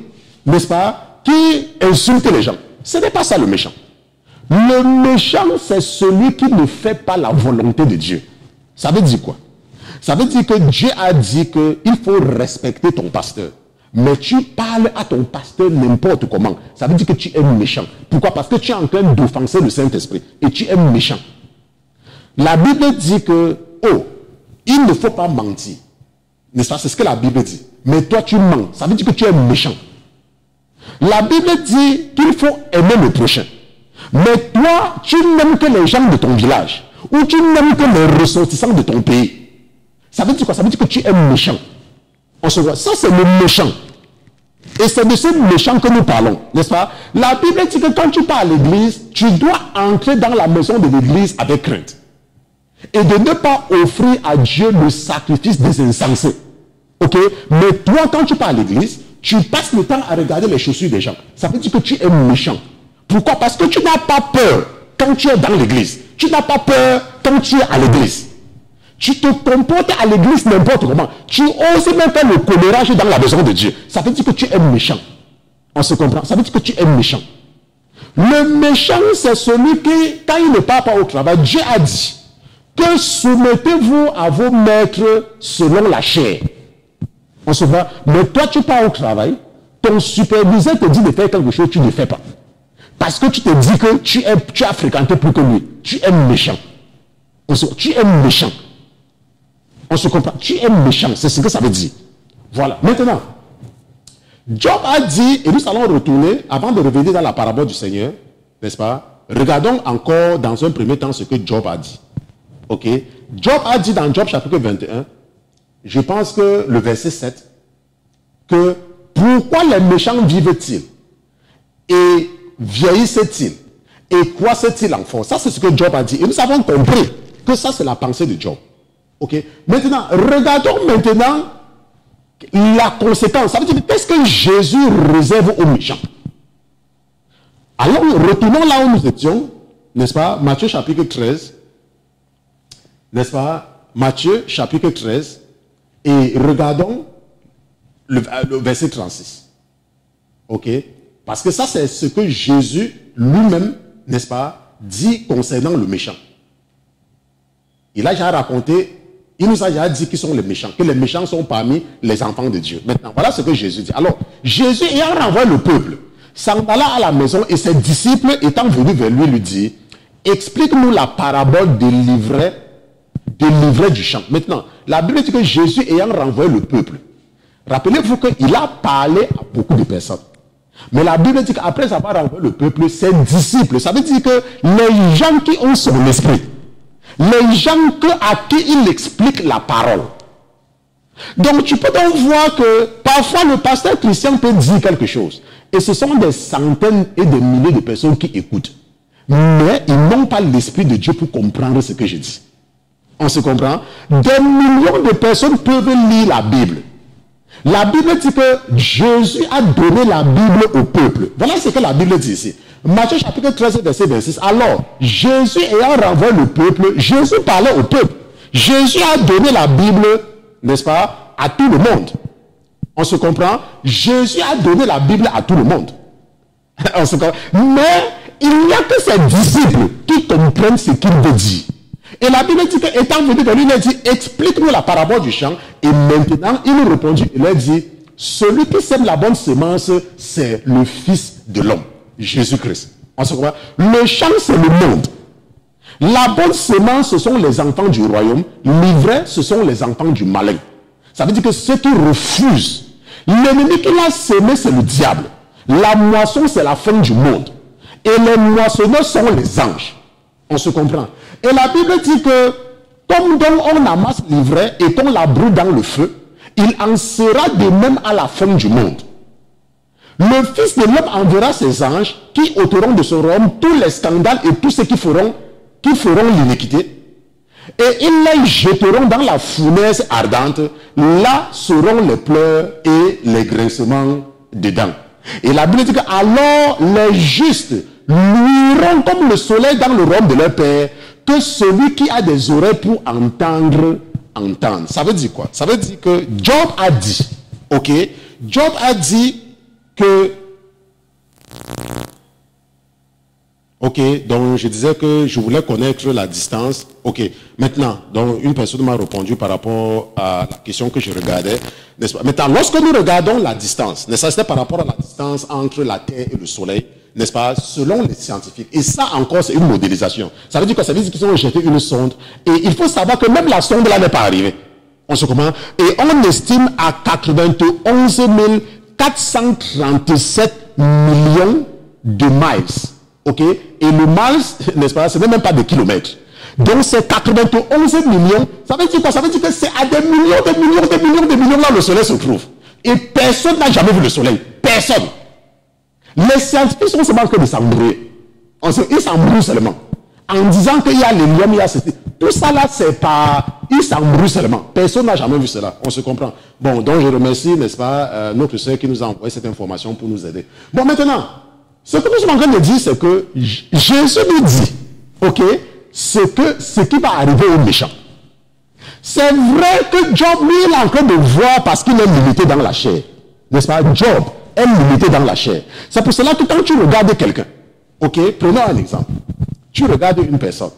n'est-ce pas, qui insulte les gens. Ce n'est pas ça le méchant. Le méchant, c'est celui qui ne fait pas la volonté de Dieu. Ça veut dire quoi? Ça veut dire que Dieu a dit qu'il faut respecter ton pasteur. Mais tu parles à ton pasteur n'importe comment. Ça veut dire que tu es méchant. Pourquoi? Parce que tu es en train d'offenser le Saint-Esprit. Et tu es méchant. La Bible dit que, oh, il ne faut pas mentir. N'est-ce pas? C'est ce que la Bible dit. Mais toi, tu mens. Ça veut dire que tu es méchant. La Bible dit qu'il faut aimer le prochain. Mais toi, tu n'aimes que les gens de ton village. Ou tu n'aimes que les ressortissants de ton pays. Ça veut dire quoi? Ça veut dire que tu es méchant. On se voit. Ça, c'est le méchant. Et c'est de ce méchant que nous parlons. N'est-ce pas? La Bible dit que quand tu pars à l'église, tu dois entrer dans la maison de l'église avec crainte. Et de ne pas offrir à Dieu le sacrifice des insensés. Ok? Mais toi, quand tu pars à l'église, tu passes le temps à regarder les chaussures des gens. Ça veut dire que tu es méchant. Pourquoi? Parce que tu n'as pas peur quand tu es dans l'église. Tu n'as pas peur quand tu es à l'église. Tu te comportes à l'église n'importe comment. Tu oses même faire le commérage dans la maison de Dieu. Ça veut dire que tu es méchant. On se comprend? Ça veut dire que tu es méchant. Le méchant, c'est celui qui, quand il ne part pas au travail, Dieu a dit que soumettez-vous à vos maîtres selon la chair. On se voit. Mais toi, tu pars au travail, ton superviseur te dit de faire quelque chose, tu ne fais pas. Parce que tu te dis que tu as fréquenté plus que lui. Tu es méchant. Tu es méchant. On se comprend. Tu es méchant. C'est ce que ça veut dire. Voilà. Maintenant, Job a dit, et nous allons retourner, avant de revenir dans la parabole du Seigneur, n'est-ce pas? Regardons encore dans un premier temps ce que Job a dit. Ok? Job a dit dans Job chapitre 21, je pense que le verset 7, que pourquoi les méchants vivent-ils et vieillissent-ils et croissent-ils en force? Ça, c'est ce que Job a dit. Et nous avons compris que ça, c'est la pensée de Job. Ok? Maintenant, regardons maintenant la conséquence. Ça veut dire, qu'est-ce que Jésus réserve aux méchants? Alors, retournons là où nous étions, n'est-ce pas? Matthieu chapitre 13. N'est-ce pas? Matthieu chapitre 13. Et regardons le verset 36. Ok? Parce que ça, c'est ce que Jésus lui-même, n'est-ce pas, dit concernant le méchant. Il a déjà raconté, il nous a déjà dit qui sont les méchants, que les méchants sont parmi les enfants de Dieu. Maintenant, voilà ce que Jésus dit. Alors, Jésus ayant renvoyé le peuple, s'en alla à la maison et ses disciples étant venus vers lui dit, explique-nous la parabole de l'ivraie du champ. Maintenant, la Bible dit que Jésus ayant renvoyé le peuple, rappelez-vous qu'il a parlé à beaucoup de personnes. Mais la Bible dit qu'après avoir renvoyé le peuple, ses disciples, ça veut dire que les gens qui ont son esprit, les gens à qui il explique la parole. Donc tu peux donc voir que parfois le pasteur Christian peut dire quelque chose. Et ce sont des centaines et des milliers de personnes qui écoutent. Mais ils n'ont pas l'esprit de Dieu pour comprendre ce que je dis. On se comprend? Des millions de personnes peuvent lire la Bible. La Bible dit que Jésus a donné la Bible au peuple. Voilà ce que la Bible dit ici. Matthieu chapitre 13, verset 26. Alors, Jésus ayant renvoyé le peuple, Jésus parlait au peuple. Jésus a donné la Bible, n'est-ce pas, à tout le monde. On se comprend? Jésus a donné la Bible à tout le monde. On se comprend? Mais il n'y a que ses disciples qui comprennent ce qu'il veut dire. Et la Bible dit qu'étant venu vers lui, il a dit, explique-nous la parabole du champ. Et maintenant, il répondit, il a dit, celui qui sème la bonne semence, c'est le Fils de l'homme, Jésus-Christ. On se comprend? Le champ, c'est le monde. La bonne semence, ce sont les enfants du royaume. L'ivraie, ce sont les enfants du malin. Ça veut dire que ceux qui refusent, l'ennemi qui l'a sémé, c'est le diable. La moisson, c'est la fin du monde. Et les moissonneurs sont les anges. On se comprend? Et la Bible dit que, comme donc on amasse l'ivraie et qu'on la brûle dans le feu, il en sera de même à la fin du monde. Le Fils de l'homme enverra ses anges qui ôteront de son royaume tous les scandales et tous ceux qui feront l'iniquité. Et ils les jetteront dans la fournaise ardente. Là seront les pleurs et les grincements des dents. Et la Bible dit que alors les justes luiront comme le soleil dans le royaume de leur Père, que celui qui a des oreilles pour entendre, entende. Ça veut dire quoi? Ça veut dire que Job a dit, ok, Job a dit que, ok, donc je disais que je voulais connaître la distance. Ok, maintenant, donc une personne m'a répondu par rapport à la question que je regardais, n'est-ce pas? Maintenant, lorsque nous regardons la distance, n'est-ce pas, c'est par rapport à la distance entre la Terre et le Soleil, n'est-ce pas, selon les scientifiques. Et ça encore, c'est une modélisation. Ça veut dire que ça veut dire qu'ils ont jeté une sonde. Et il faut savoir que même la sonde là n'est pas arrivée. On se comprend? Et on estime à 91 437 millions de miles. Ok? Et le miles, n'est-ce pas, ce n'est même pas des kilomètres. Donc c'est 91 millions. Ça veut dire quoi? Ça veut dire que c'est à des millions, des millions, des millions, des millions là le soleil se trouve. Et personne n'a jamais vu le soleil. Personne. Les scientifiques sont seulement en train de s'embrouiller. Ils s'embrouillent seulement. En disant qu'il y a l'hélium, il y a ceci. Tout ça là, c'est pas... Ils s'embrouillent seulement. Personne n'a jamais vu cela. On se comprend. Bon, donc je remercie, n'est-ce pas, notre sœur qui nous a envoyé cette information pour nous aider. Bon, maintenant, ce que nous sommes en train de dire, c'est que Jésus nous dit, ok, ce qui va arriver aux méchants. C'est vrai que Job, lui, il est en train de voir parce qu'il est limité dans la chair. N'est-ce pas? Job est limité dans la chair. C'est pour cela que quand tu regardes quelqu'un, ok, prenons un exemple. Tu regardes une personne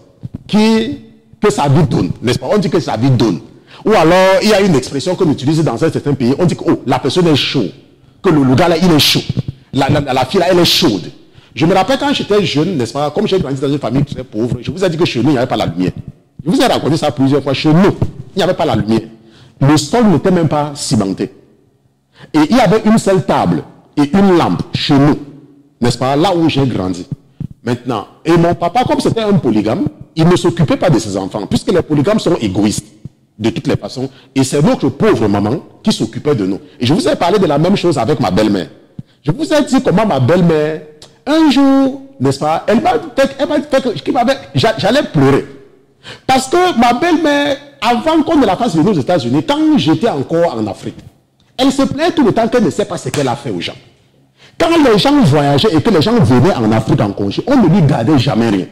que sa vie donne, n'est-ce pas? On dit que sa vie donne. Ou alors, il y a une expression qu'on utilise dans un certain pays, on dit que oh, la personne est chaude. Que le gars là, il est chaud. La fille là, elle est chaude. Je me rappelle quand j'étais jeune, n'est-ce pas? Comme j'ai grandi dans une famille très pauvre, je vous ai dit que chez nous, il n'y avait pas la lumière. Je vous ai raconté ça plusieurs fois. Chez nous, il n'y avait pas la lumière. Le sol n'était même pas cimenté. Et il y avait une seule table et une lampe chez nous, n'est-ce pas? Là où j'ai grandi. Maintenant, et mon papa, comme c'était un polygame, il ne s'occupait pas de ses enfants, puisque les polygames sont égoïstes, de toutes les façons. Et c'est notre pauvre maman qui s'occupait de nous. Et je vous ai parlé de la même chose avec ma belle-mère. Je vous ai dit comment ma belle-mère, un jour, n'est-ce pas, elle m'a fait j'allais pleurer. Parce que ma belle-mère, avant qu'on ne la fasse venir aux États-Unis, quand j'étais encore en Afrique, elle se plaignait tout le temps qu'elle ne sait pas ce qu'elle a fait aux gens. Quand les gens voyageaient et que les gens venaient en Afrique en congé, on ne lui gardait jamais rien.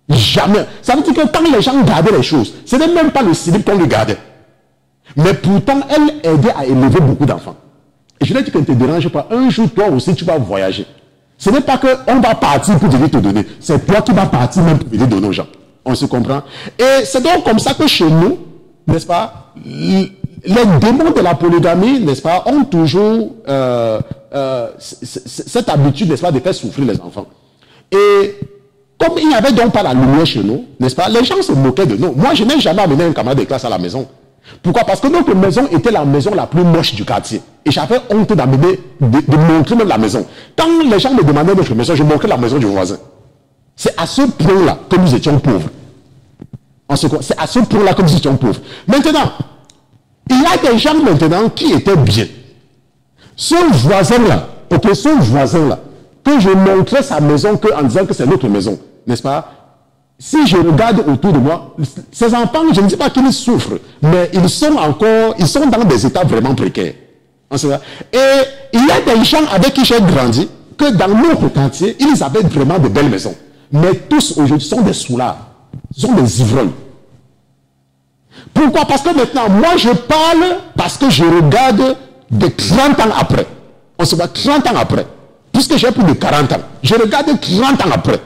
Jamais. Ça veut dire que quand les gens gardaient les choses, ce n'est même pas le slip qu'on lui gardait. Mais pourtant, elle aidait à élever beaucoup d'enfants. Et je lui ai dit que ne te dérange pas. Un jour, toi aussi, tu vas voyager. Ce n'est pas qu'on va partir pour venir te donner. C'est toi qui vas partir même pour venir donner aux gens. On se comprend? Et c'est donc comme ça que chez nous, n'est-ce pas, les démons de la polygamie, n'est-ce pas, ont toujours cette habitude, n'est-ce pas, de faire souffrir les enfants. Et comme il n'y avait donc pas la lumière chez nous, n'est-ce pas, les gens se moquaient de nous. Moi, je n'ai jamais amené un camarade de classe à la maison. Pourquoi? Parce que notre maison était la maison la plus moche du quartier. Et j'avais honte d'amener, de montrer même la maison. Quand les gens me demandaient notre maison, je montrais la maison du voisin. C'est à ce point-là que nous étions pauvres. C'est à ce point-là que nous étions pauvres. Maintenant, il y a des gens maintenant qui étaient bien. Ce voisin-là, ok, ce voisin-là, que je montrais sa maison en disant que c'est notre maison, n'est-ce pas? Si je regarde autour de moi, ces enfants, je ne dis pas qu'ils souffrent, mais ils sont dans des états vraiment précaires. Et il y a des gens avec qui j'ai grandi, que dans notre quartier, ils avaient vraiment de belles maisons. Mais tous aujourd'hui sont des soulards, sont des ivrognes. Pourquoi? Parce que maintenant, moi je parle parce que je regarde de 30 ans après. On se voit 30 ans après. Puisque j'ai plus de 40 ans. Je regarde 30 ans après.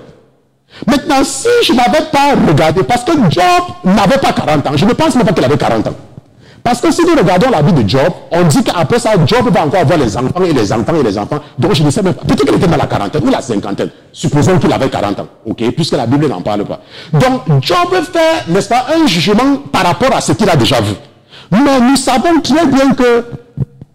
Maintenant, si je n'avais pas regardé, parce que Job n'avait pas 40 ans, je ne pense même pas qu'il avait 40 ans. Parce que si nous regardons la vie de Job, on dit qu'après ça, Job va encore avoir les enfants et les enfants et les enfants. Donc je ne sais même pas. Peut-être qu'il était dans la quarantaine ou la cinquantaine. Supposons qu'il avait 40 ans. Ok, puisque la Bible n'en parle pas. Donc Job fait, n'est-ce pas, un jugement par rapport à ce qu'il a déjà vu. Mais nous savons très bien que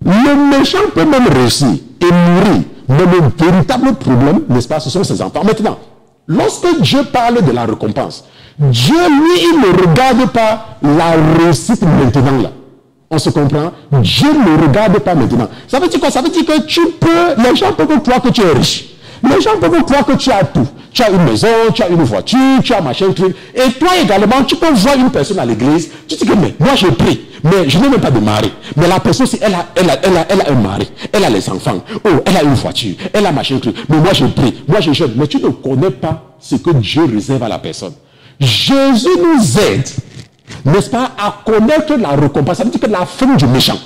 le méchant peut même réussir et mourir. Mais le véritable problème, n'est-ce pas, ce sont ses enfants. Maintenant, lorsque Dieu parle de la récompense, Dieu, lui, il ne regarde pas la réussite maintenant là. On se comprend? Dieu ne regarde pas maintenant. Ça veut dire quoi? Ça veut dire que les gens peuvent croire que tu es riche. Les gens peuvent croire que tu as tout. Tu as une maison, tu as une voiture, tu as machin, truc. Et toi également, tu peux voir une personne à l'église. Tu dis que, mais moi je prie, mais je n'ai même pas de mari. Mais la personne, si elle a un mari, elle a les enfants, oh, elle a une voiture, elle a machin, truc. Mais moi je prie, moi je jeûne. Mais tu ne connais pas ce que Dieu réserve à la personne. Jésus nous aide, n'est-ce pas, à connaître la récompense. Ça veut dire que la fin du méchant.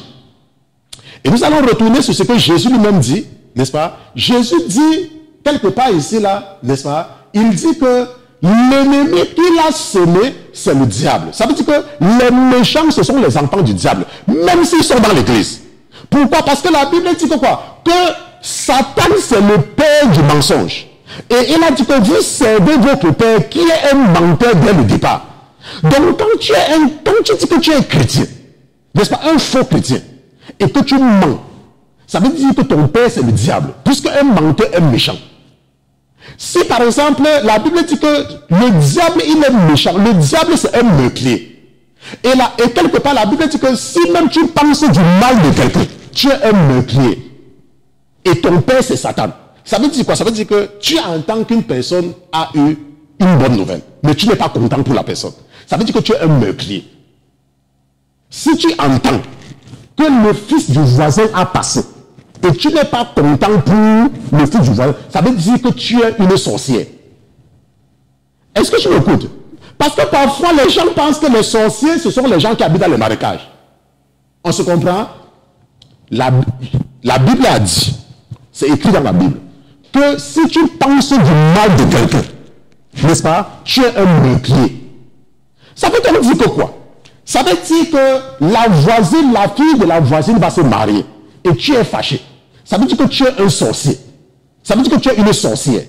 Et nous allons retourner sur ce que Jésus lui-même dit, n'est-ce pas? Jésus dit, quelque part ici, là, n'est-ce pas? Il dit que l'ennemi qu'il a semé, c'est le diable. Ça veut dire que les méchants, ce sont les enfants du diable, même s'ils sont dans l'église. Pourquoi? Parce que la Bible dit que quoi? Que Satan, c'est le père du mensonge. Et il a dit que vous servez votre père qui est un menteur dès le départ. Donc, quand tu dis que tu es chrétien, n'est-ce pas, un faux chrétien, et que tu mens, ça veut dire que ton père c'est le diable, puisque un menteur est méchant. Si par exemple, la Bible dit que le diable il est méchant, le diable c'est un meurtrier. Et quelque part la Bible dit que si même tu penses du mal de quelqu'un, tu es un meurtrier. Et ton père c'est Satan. Ça veut dire quoi? Ça veut dire que tu entends qu'une personne a eu une bonne nouvelle, mais tu n'es pas content pour la personne. Ça veut dire que tu es un meurtrier. Si tu entends que le fils du voisin a passé, et tu n'es pas content pour le fils du voisin, ça veut dire que tu es une sorcière. Est-ce que tu m'écoutes? Parce que parfois les gens pensent que les sorciers, ce sont les gens qui habitent dans les marécages. On se comprend? La Bible a dit, c'est écrit dans la Bible, que si tu penses du mal de quelqu'un, n'est-ce pas, tu es un meurtrier. Ça veut dire que quoi? Ça veut dire que la voisine, la fille de la voisine va se marier. Et tu es fâché. Ça veut dire que tu es un sorcier. Ça veut dire que tu es une sorcière.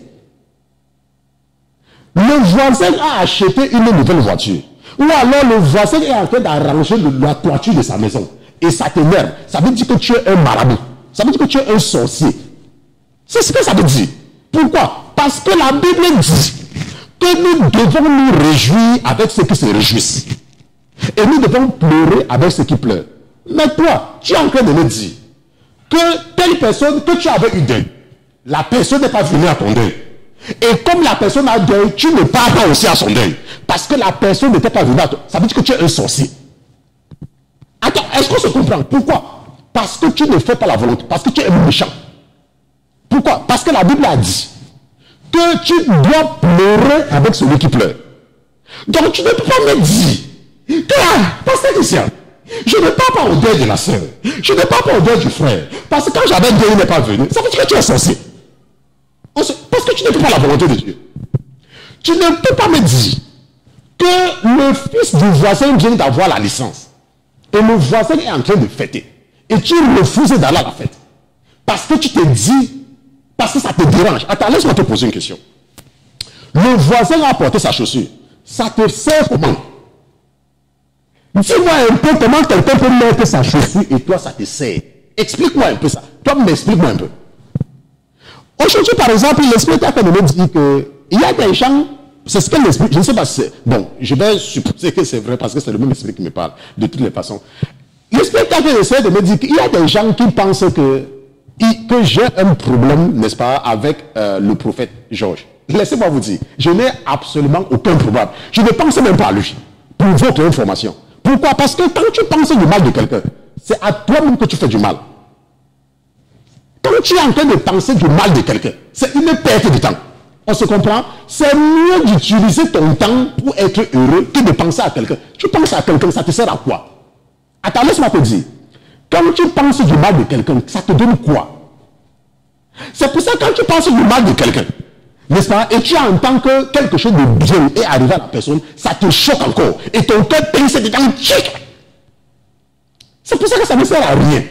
Le voisin a acheté une nouvelle voiture. Ou alors le voisin est en train d'arranger la toiture de sa maison. Et ça t'énerve. Ça veut dire que tu es un marabout. Ça veut dire que tu es un sorcier. C'est ce que ça veut dire. Pourquoi? Parce que la Bible dit que nous devons nous réjouir avec ceux qui se réjouissent. Et nous devons pleurer avec ceux qui pleurent. Mais toi, tu es en train de me dire que telle personne, que tu avais eu deuil, la personne n'est pas venue à ton deuil. Et comme la personne a deuil, tu ne pars pas aussi à son deuil. Parce que la personne n'était pas venue à ton deuil. Ça veut dire que tu es un sorcier. Attends, est-ce qu'on se comprend? Pourquoi? Parce que tu ne fais pas la volonté. Parce que tu es méchant. Pourquoi? Parce que la Bible a dit que tu dois pleurer avec celui qui pleure. Donc tu ne peux pas me dire Pasteur Christian, je ne pars pas au deuil de la sœur. Je ne pars pas au deuil du frère. Parce que quand j'avais deuil, il n'est pas venu. Ça veut dire que tu es sorcier. Parce que tu ne fais pas la volonté de Dieu. Tu ne peux pas me dire que le fils du voisin vient d'avoir la licence. Et le voisin est en train de fêter. Et tu refuses d'aller à la fête. Parce que tu te dis, parce que ça te dérange. Attends, laisse-moi te poser une question. Le voisin a apporté sa chaussure. Ça te sert comment? Dis-moi un peu comment quelqu'un peut mettre sa chaussure et toi ça te sert. Explique-moi un peu ça. Toi, m'explique-moi un peu. Aujourd'hui, par exemple, l'esprit est en train de me dire qu'il y a des gens, c'est ce que l'esprit, je ne sais pas si c'est, bon, je vais supposer que c'est vrai parce que c'est le même esprit qui me parle, de toutes les façons. L'esprit est en train de me dire qu'il y a des gens qui pensent que j'ai un problème, n'est-ce pas, avec le prophète Georges. Laissez-moi vous dire, je n'ai absolument aucun problème. Je ne pense même pas à lui, pour votre information. Pourquoi? Parce que quand tu penses du mal de quelqu'un, c'est à toi-même que tu fais du mal. Quand tu es en train de penser du mal de quelqu'un, c'est une perte de temps. On se comprend? C'est mieux d'utiliser ton temps pour être heureux que de penser à quelqu'un. Tu penses à quelqu'un, ça te sert à quoi? Attends, laisse-moi te dire. Quand tu penses du mal de quelqu'un, ça te donne quoi? C'est pour ça que quand tu penses du mal de quelqu'un, n'est-ce pas? Et tu entends que quelque chose de bien est arrivé à la personne, ça te choque encore. Et ton cœur pince dedans, tchic. C'est pour ça que ça ne sert à rien.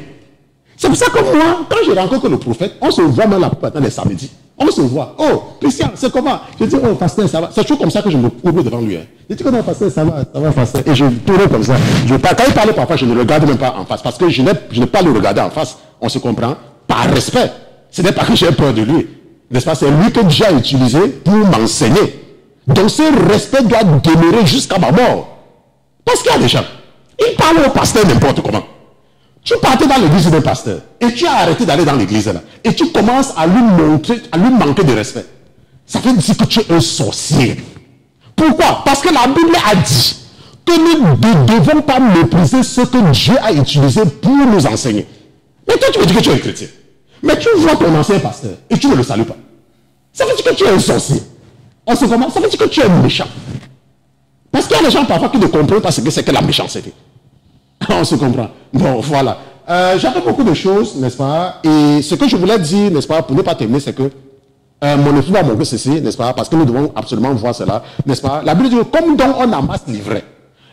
C'est pour ça que moi, quand je rencontre le prophète, on se voit même la plupart les samedis. On se voit. Oh, Christian, c'est comment? Je dis, oh, pasteur, ça va. C'est toujours comme ça que je me courbe devant lui. Hein. Je dis, non, pasteur, ça va, pasteur. Et je tourne comme ça. Quand il parle parfois, je ne le regarde même pas en face. Parce que je n'ai pas le regarder en face. On se comprend? Par respect. Ce n'est pas que j'ai peur de lui. N'est-ce pas? C'est lui que Dieu a utilisé pour m'enseigner. Donc ce respect doit demeurer jusqu'à ma mort. Parce qu'il y a des gens, ils parlent au pasteur n'importe comment. Tu partais dans l'église d'un pasteur et tu as arrêté d'aller dans l'église là. Et tu commences à lui montrer, à lui manquer de respect. Ça veut dire que tu es un sorcier. Pourquoi? Parce que la Bible a dit que nous ne devons pas mépriser ce que Dieu a utilisé pour nous enseigner. Mais toi, tu me dis que tu es un chrétien. Mais tu vois ton ancien pasteur et tu ne le salues pas. Ça veut dire que tu es un sorcier. On se comprend? Ça veut dire que tu es méchant. Parce qu'il y a des gens parfois qui ne comprennent pas ce que c'est que la méchanceté. On se comprend. Bon, voilà. J'avais beaucoup de choses, n'est-ce pas? Et ce que je voulais dire, n'est-ce pas, pour ne pas terminer, c'est que mon étude a montré ceci, n'est-ce pas? Parce que nous devons absolument voir cela, n'est-ce pas? La Bible dit que comme donc on amasse l'ivraie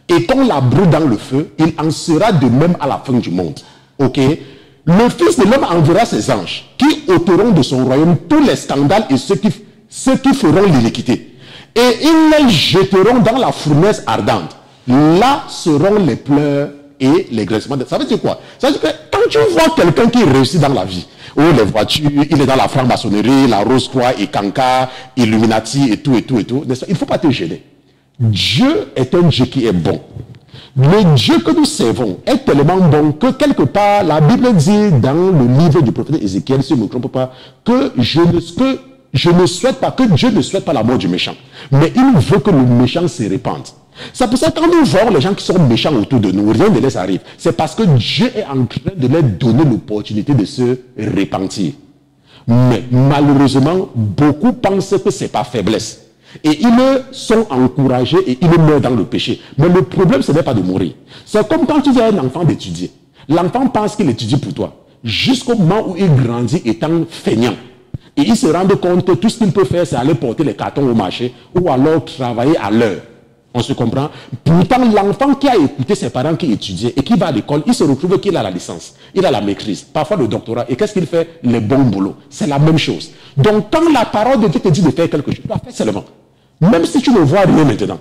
et qu'on la brûle dans le feu, il en sera de même à la fin du monde. Ok? Le Fils de l'homme enverra ses anges qui ôteront de son royaume tous les scandales et ceux qui feront l'iniquité. Et ils les jeteront dans la fournaise ardente. Là seront les pleurs et les graissements. Ça veut dire quoi? Ça veut dire que quand tu vois quelqu'un qui réussit dans la vie, où les voitures, il est dans la franc-maçonnerie, la Rose-Croix, et Kanka, Illuminati et tout, il ne faut pas te gêner. Dieu est un Dieu qui est bon. Le Dieu que nous servons est tellement bon que quelque part, la Bible dit dans le livre du prophète Ézéchiel, si je ne me trompe pas, que je ne souhaite pas, que Dieu ne souhaite pas la mort du méchant. Mais il veut que le méchant se répande. C'est pour ça que quand nous voyons les gens qui sont méchants autour de nous, rien ne les arrive. C'est parce que Dieu est en train de leur donner l'opportunité de se repentir. Mais malheureusement, beaucoup pensent que ce n'est pas faiblesse. Et ils sont encouragés et ils meurent dans le péché. Mais le problème, ce n'est pas de mourir. C'est comme quand tu dis à un enfant d'étudier. L'enfant pense qu'il étudie pour toi. Jusqu'au moment où il grandit étant feignant. Et il se rend compte que tout ce qu'il peut faire, c'est aller porter les cartons au marché ou alors travailler à l'heure. On se comprend? Pourtant, l'enfant qui a écouté ses parents qui étudiaient et qui va à l'école, il se retrouve qu'il a la licence, il a la maîtrise, parfois le doctorat. Et qu'est-ce qu'il fait? Les bons boulots. C'est la même chose. Donc, quand la parole de Dieu te dit de faire quelque chose, tu dois faire seulement. Même si tu ne vois rien maintenant.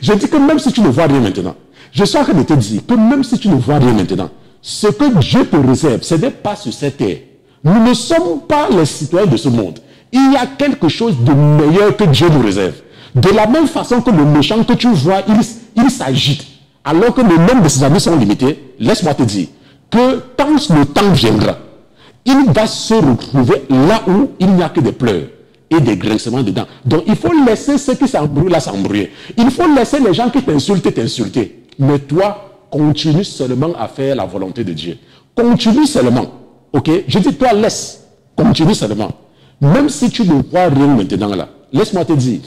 Je dis que même si tu ne vois rien maintenant, je suis en train de te dire que même si tu ne vois rien maintenant, ce que Dieu te réserve, ce n'est pas sur cette terre. Nous ne sommes pas les citoyens de ce monde. Il y a quelque chose de meilleur que Dieu nous réserve. De la même façon que le méchant que tu vois, il s'agite. Alors que le nombre de ses amis sont limités, laisse-moi te dire que quand le temps viendra, il va se retrouver là où il n'y a que des pleurs et des grincements dedans. Donc il faut laisser ceux qui s'embrouillent là s'embrouiller. Il faut laisser les gens qui t'insultent t'insulter. Mais toi, continue seulement à faire la volonté de Dieu. Continue seulement. Ok? Je dis toi, laisse. Continue seulement. Même si tu ne vois rien maintenant là, laisse-moi te dire,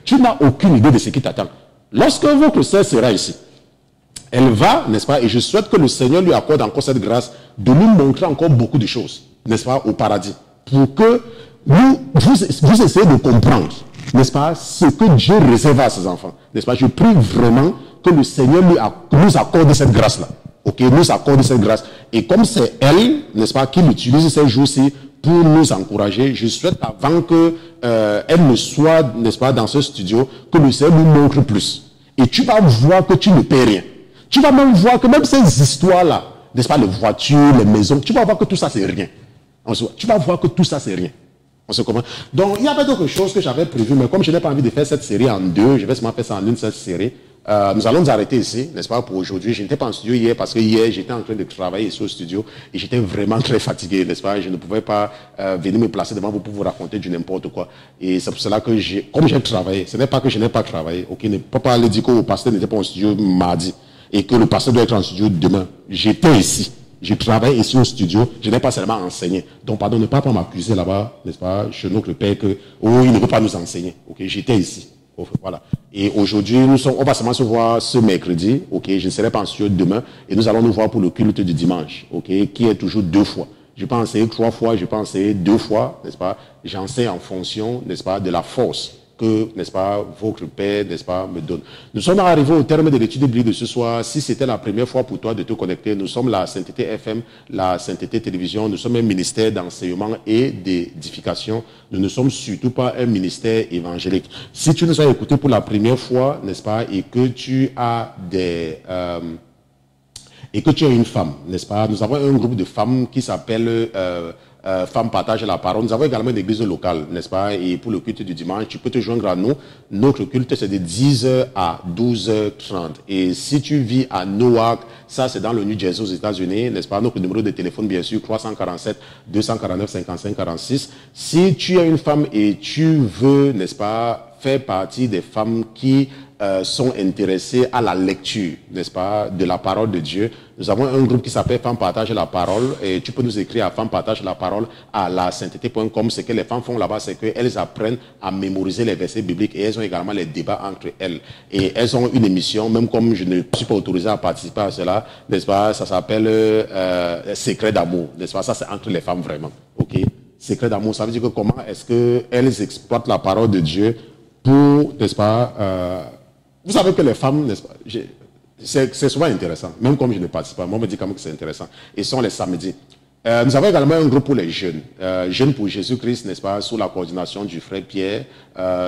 tu n'as aucune idée de ce qui t'attend. Lorsque votre sœur sera ici, elle va, n'est-ce pas, et je souhaite que le Seigneur lui accorde encore cette grâce de nous montrer encore beaucoup de choses, n'est-ce pas, au paradis, pour que vous essayez de comprendre, n'est-ce pas, ce que Dieu réserve à ses enfants, n'est-ce pas. Je prie vraiment que le Seigneur nous accorde cette grâce-là, ok, nous accorde cette grâce. Et comme c'est elle, n'est-ce pas, qui l'utilise ces jours-ci pour nous encourager, je souhaite avant que elle ne soit, n'est-ce pas, dans ce studio, que le Seigneur nous montre plus. Et tu vas voir que tu ne paies rien. Tu vas même voir que même ces histoires-là, n'est-ce pas, les voitures, les maisons, tu vas voir que tout ça, c'est rien. Tu vas voir que tout ça, c'est rien. On se comprend. Donc, il y avait d'autres choses que j'avais prévues, mais comme je n'ai pas envie de faire cette série en deux, je vais seulement faire ça en une seule série. Nous allons nous arrêter ici, n'est-ce pas, pour aujourd'hui. Je n'étais pas en studio hier parce que hier, j'étais en train de travailler ici au studio et j'étais vraiment très fatigué, n'est-ce pas. Je ne pouvais pas venir me placer devant vous pour vous raconter du n'importe quoi. Et c'est pour cela que comme j'ai travaillé, ce n'est pas que je n'ai pas travaillé, ok, ne peut pas aller dire que le pasteur n'était pas en studio mardi et que le pasteur doit être en studio demain. J'étais ici. Je travaille ici au studio, je n'ai pas seulement enseigné. Donc, pardon, ne pas m'accuser là-bas, n'est-ce pas, chez notre père, que, il ne veut pas nous enseigner. Ok, j'étais ici. Voilà. Et aujourd'hui, on va seulement se voir ce mercredi, ok, je ne serai pas en studio demain, et nous allons nous voir pour le culte du dimanche, ok, qui est toujours 2 fois. Je peux enseigner 3 fois, je peux enseigner 2 fois, n'est-ce pas, j'enseigne en fonction, n'est-ce pas, de la force que, n'est-ce pas, votre Père, n'est-ce pas, me donne. Nous sommes arrivés au terme de l'étude biblique de ce soir. Si c'était la première fois pour toi de te connecter, nous sommes la Sainteté FM, la Sainteté Télévision, nous sommes un ministère d'enseignement et d'édification. Nous ne sommes surtout pas un ministère évangélique. Si tu nous as écoutés pour la première fois, n'est-ce pas, et que tu as et que tu es une femme, n'est-ce pas, nous avons un groupe de femmes qui s'appelle femmes partagent la parole. Nous avons également une église locale, n'est-ce pas? Et pour le culte du dimanche, tu peux te joindre à nous. Notre culte, c'est de 10h à 12h30. Et si tu vis à Newark, ça c'est dans le New Jersey aux États-Unis, n'est-ce pas? Notre numéro de téléphone, bien sûr, 347 249 55 46. Si tu es une femme et tu veux, n'est-ce pas, faire partie des femmes qui sont intéressées à la lecture, n'est-ce pas, de la parole de Dieu, nous avons un groupe qui s'appelle Femmes Partagent la Parole, et tu peux nous écrire à Femmes Partagent la Parole à la sainteté.com. Ce que les femmes font là-bas, c'est qu'elles apprennent à mémoriser les versets bibliques, et elles ont également les débats entre elles. Et elles ont une émission, même comme je ne suis pas autorisé à participer à cela, n'est-ce pas, ça s'appelle Secret d'amour, n'est-ce pas, ça c'est entre les femmes vraiment, ok. Secret d'amour, ça veut dire que comment est-ce qu'elles exploitent la parole de Dieu pour, n'est-ce pas, vous savez que les femmes, n'est-ce pas, c'est souvent intéressant, même comme je ne participe pas, moi on me dit quand même que c'est intéressant. Et ce sont les samedis. Nous avons également un groupe pour les jeunes, Jeunes pour Jésus-Christ, n'est-ce pas, sous la coordination du frère Pierre.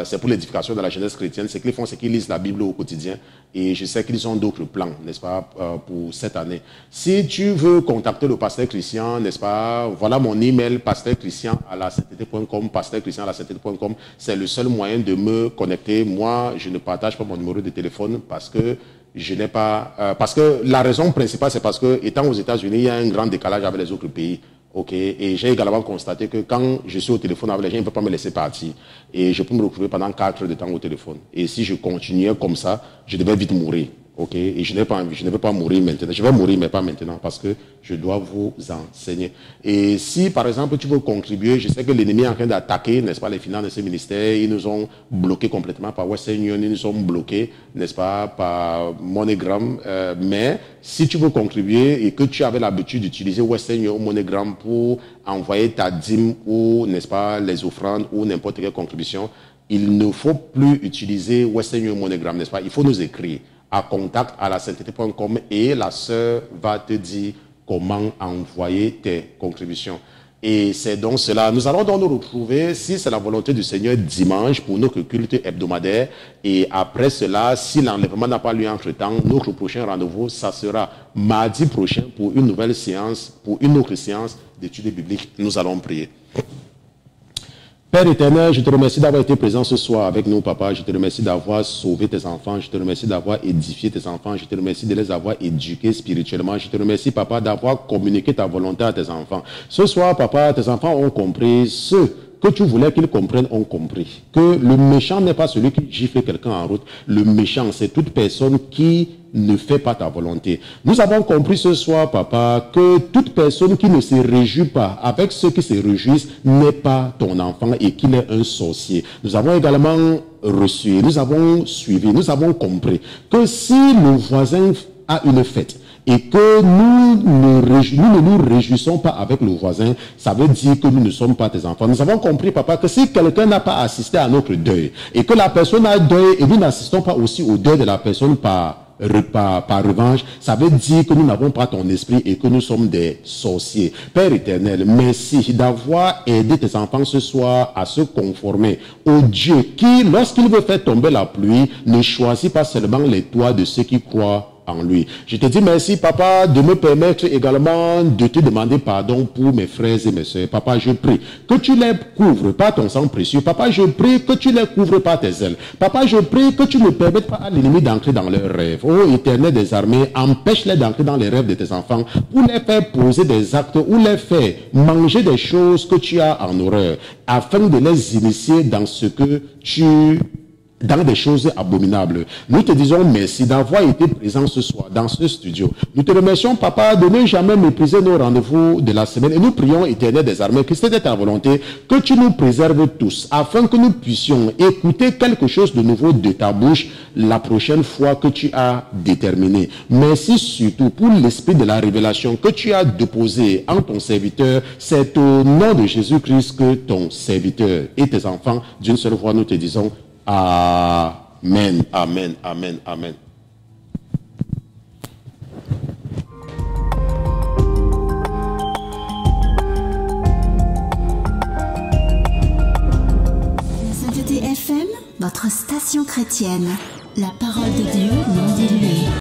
C'est pour l'édification de la jeunesse chrétienne. Ce qu'ils font, c'est qu'ils lisent la Bible au quotidien. Et je sais qu'ils ont d'autres plans, n'est-ce pas, pour cette année. Si tu veux contacter le pasteur Christian, n'est-ce pas, voilà mon email, pasteurchristian@la-sainteté.com, pasteurchristian@la-sainteté.com. C'est le seul moyen de me connecter. Moi, je ne partage pas mon numéro de téléphone parce que je n'ai pas... parce que la raison principale, c'est parce que, étant aux États-Unis, il y a un grand décalage avec les autres pays. Ok, et j'ai également constaté que quand je suis au téléphone avec les gens, ils ne peuvent pas me laisser partir. Et je peux me retrouver pendant 4 heures de temps au téléphone. Et si je continuais comme ça, je devais vite mourir. Ok, et je n'ai pas envie, je ne veux pas mourir maintenant. Je vais mourir, mais pas maintenant, parce que je dois vous enseigner. Et si, par exemple, tu veux contribuer, je sais que l'ennemi est en train d'attaquer, n'est-ce pas, les finances de ces ministères. Ils nous ont bloqués complètement par Western Union, ils nous ont bloqués, n'est-ce pas, par MoneyGram. Mais si tu veux contribuer et que tu avais l'habitude d'utiliser Western Union ou MoneyGram pour envoyer ta dîme ou, n'est-ce pas, les offrandes ou n'importe quelle contribution, il ne faut plus utiliser Western Union ou MoneyGram, n'est-ce pas? Il faut nous écrire à contact@la-sainteté.com et la sœur va te dire comment envoyer tes contributions. Et c'est donc cela. Nous allons donc nous retrouver, si c'est la volonté du Seigneur, dimanche pour notre culte hebdomadaire. Et après cela, si l'enlèvement n'a pas lieu entre-temps, notre prochain rendez-vous, ça sera mardi prochain pour une nouvelle séance, pour une autre séance d'études bibliques. Nous allons prier. Père éternel, je te remercie d'avoir été présent ce soir avec nous, papa. Je te remercie d'avoir sauvé tes enfants. Je te remercie d'avoir édifié tes enfants. Je te remercie de les avoir éduqués spirituellement. Je te remercie, papa, d'avoir communiqué ta volonté à tes enfants. Ce soir, papa, tes enfants ont compris ce que tu voulais qu'ils comprennent, ont compris. Que le méchant n'est pas celui qui gifle quelqu'un en route. Le méchant, c'est toute personne qui ne fait pas ta volonté. Nous avons compris ce soir, papa, que toute personne qui ne se réjouit pas avec ceux qui se réjouissent n'est pas ton enfant et qu'il est un sorcier. Nous avons également reçu, nous avons suivi, nous avons compris que si le voisin a une fête et que nous ne nous réjouissons pas avec le voisin, ça veut dire que nous ne sommes pas tes enfants. Nous avons compris, papa, que si quelqu'un n'a pas assisté à notre deuil et que la personne a deuil et nous n'assistons pas aussi au deuil de la personne par revanche, ça veut dire que nous n'avons pas ton esprit et que nous sommes des sorciers. Père éternel, merci d'avoir aidé tes enfants ce soir à se conformer au Dieu qui, lorsqu'il veut faire tomber la pluie, ne choisit pas seulement les toits de ceux qui croient en lui. Je te dis merci, papa, de me permettre également de te demander pardon pour mes frères et mes sœurs. Papa, je prie que tu les couvres par ton sang précieux. Papa, je prie que tu les couvres par tes ailes. Papa, je prie que tu ne permettes pas à l'ennemi d'entrer dans leurs rêves. Oh, Éternel des armées, empêche-les d'entrer dans les rêves de tes enfants pour les faire poser des actes ou les faire manger des choses que tu as en horreur afin de les initier dans ce que dans des choses abominables. Nous te disons merci d'avoir été présent ce soir dans ce studio. Nous te remercions, papa, de ne jamais mépriser nos rendez-vous de la semaine. Et nous prions, Éternel des armées, que c'était ta volonté, que tu nous préserves tous, afin que nous puissions écouter quelque chose de nouveau de ta bouche la prochaine fois que tu as déterminé. Merci surtout pour l'esprit de la révélation que tu as déposé en ton serviteur. C'est au nom de Jésus-Christ que ton serviteur et tes enfants, d'une seule voix, nous te disons Amen, amen, amen, amen. La Sainteté FM, votre station chrétienne. La parole de Dieu non diluée.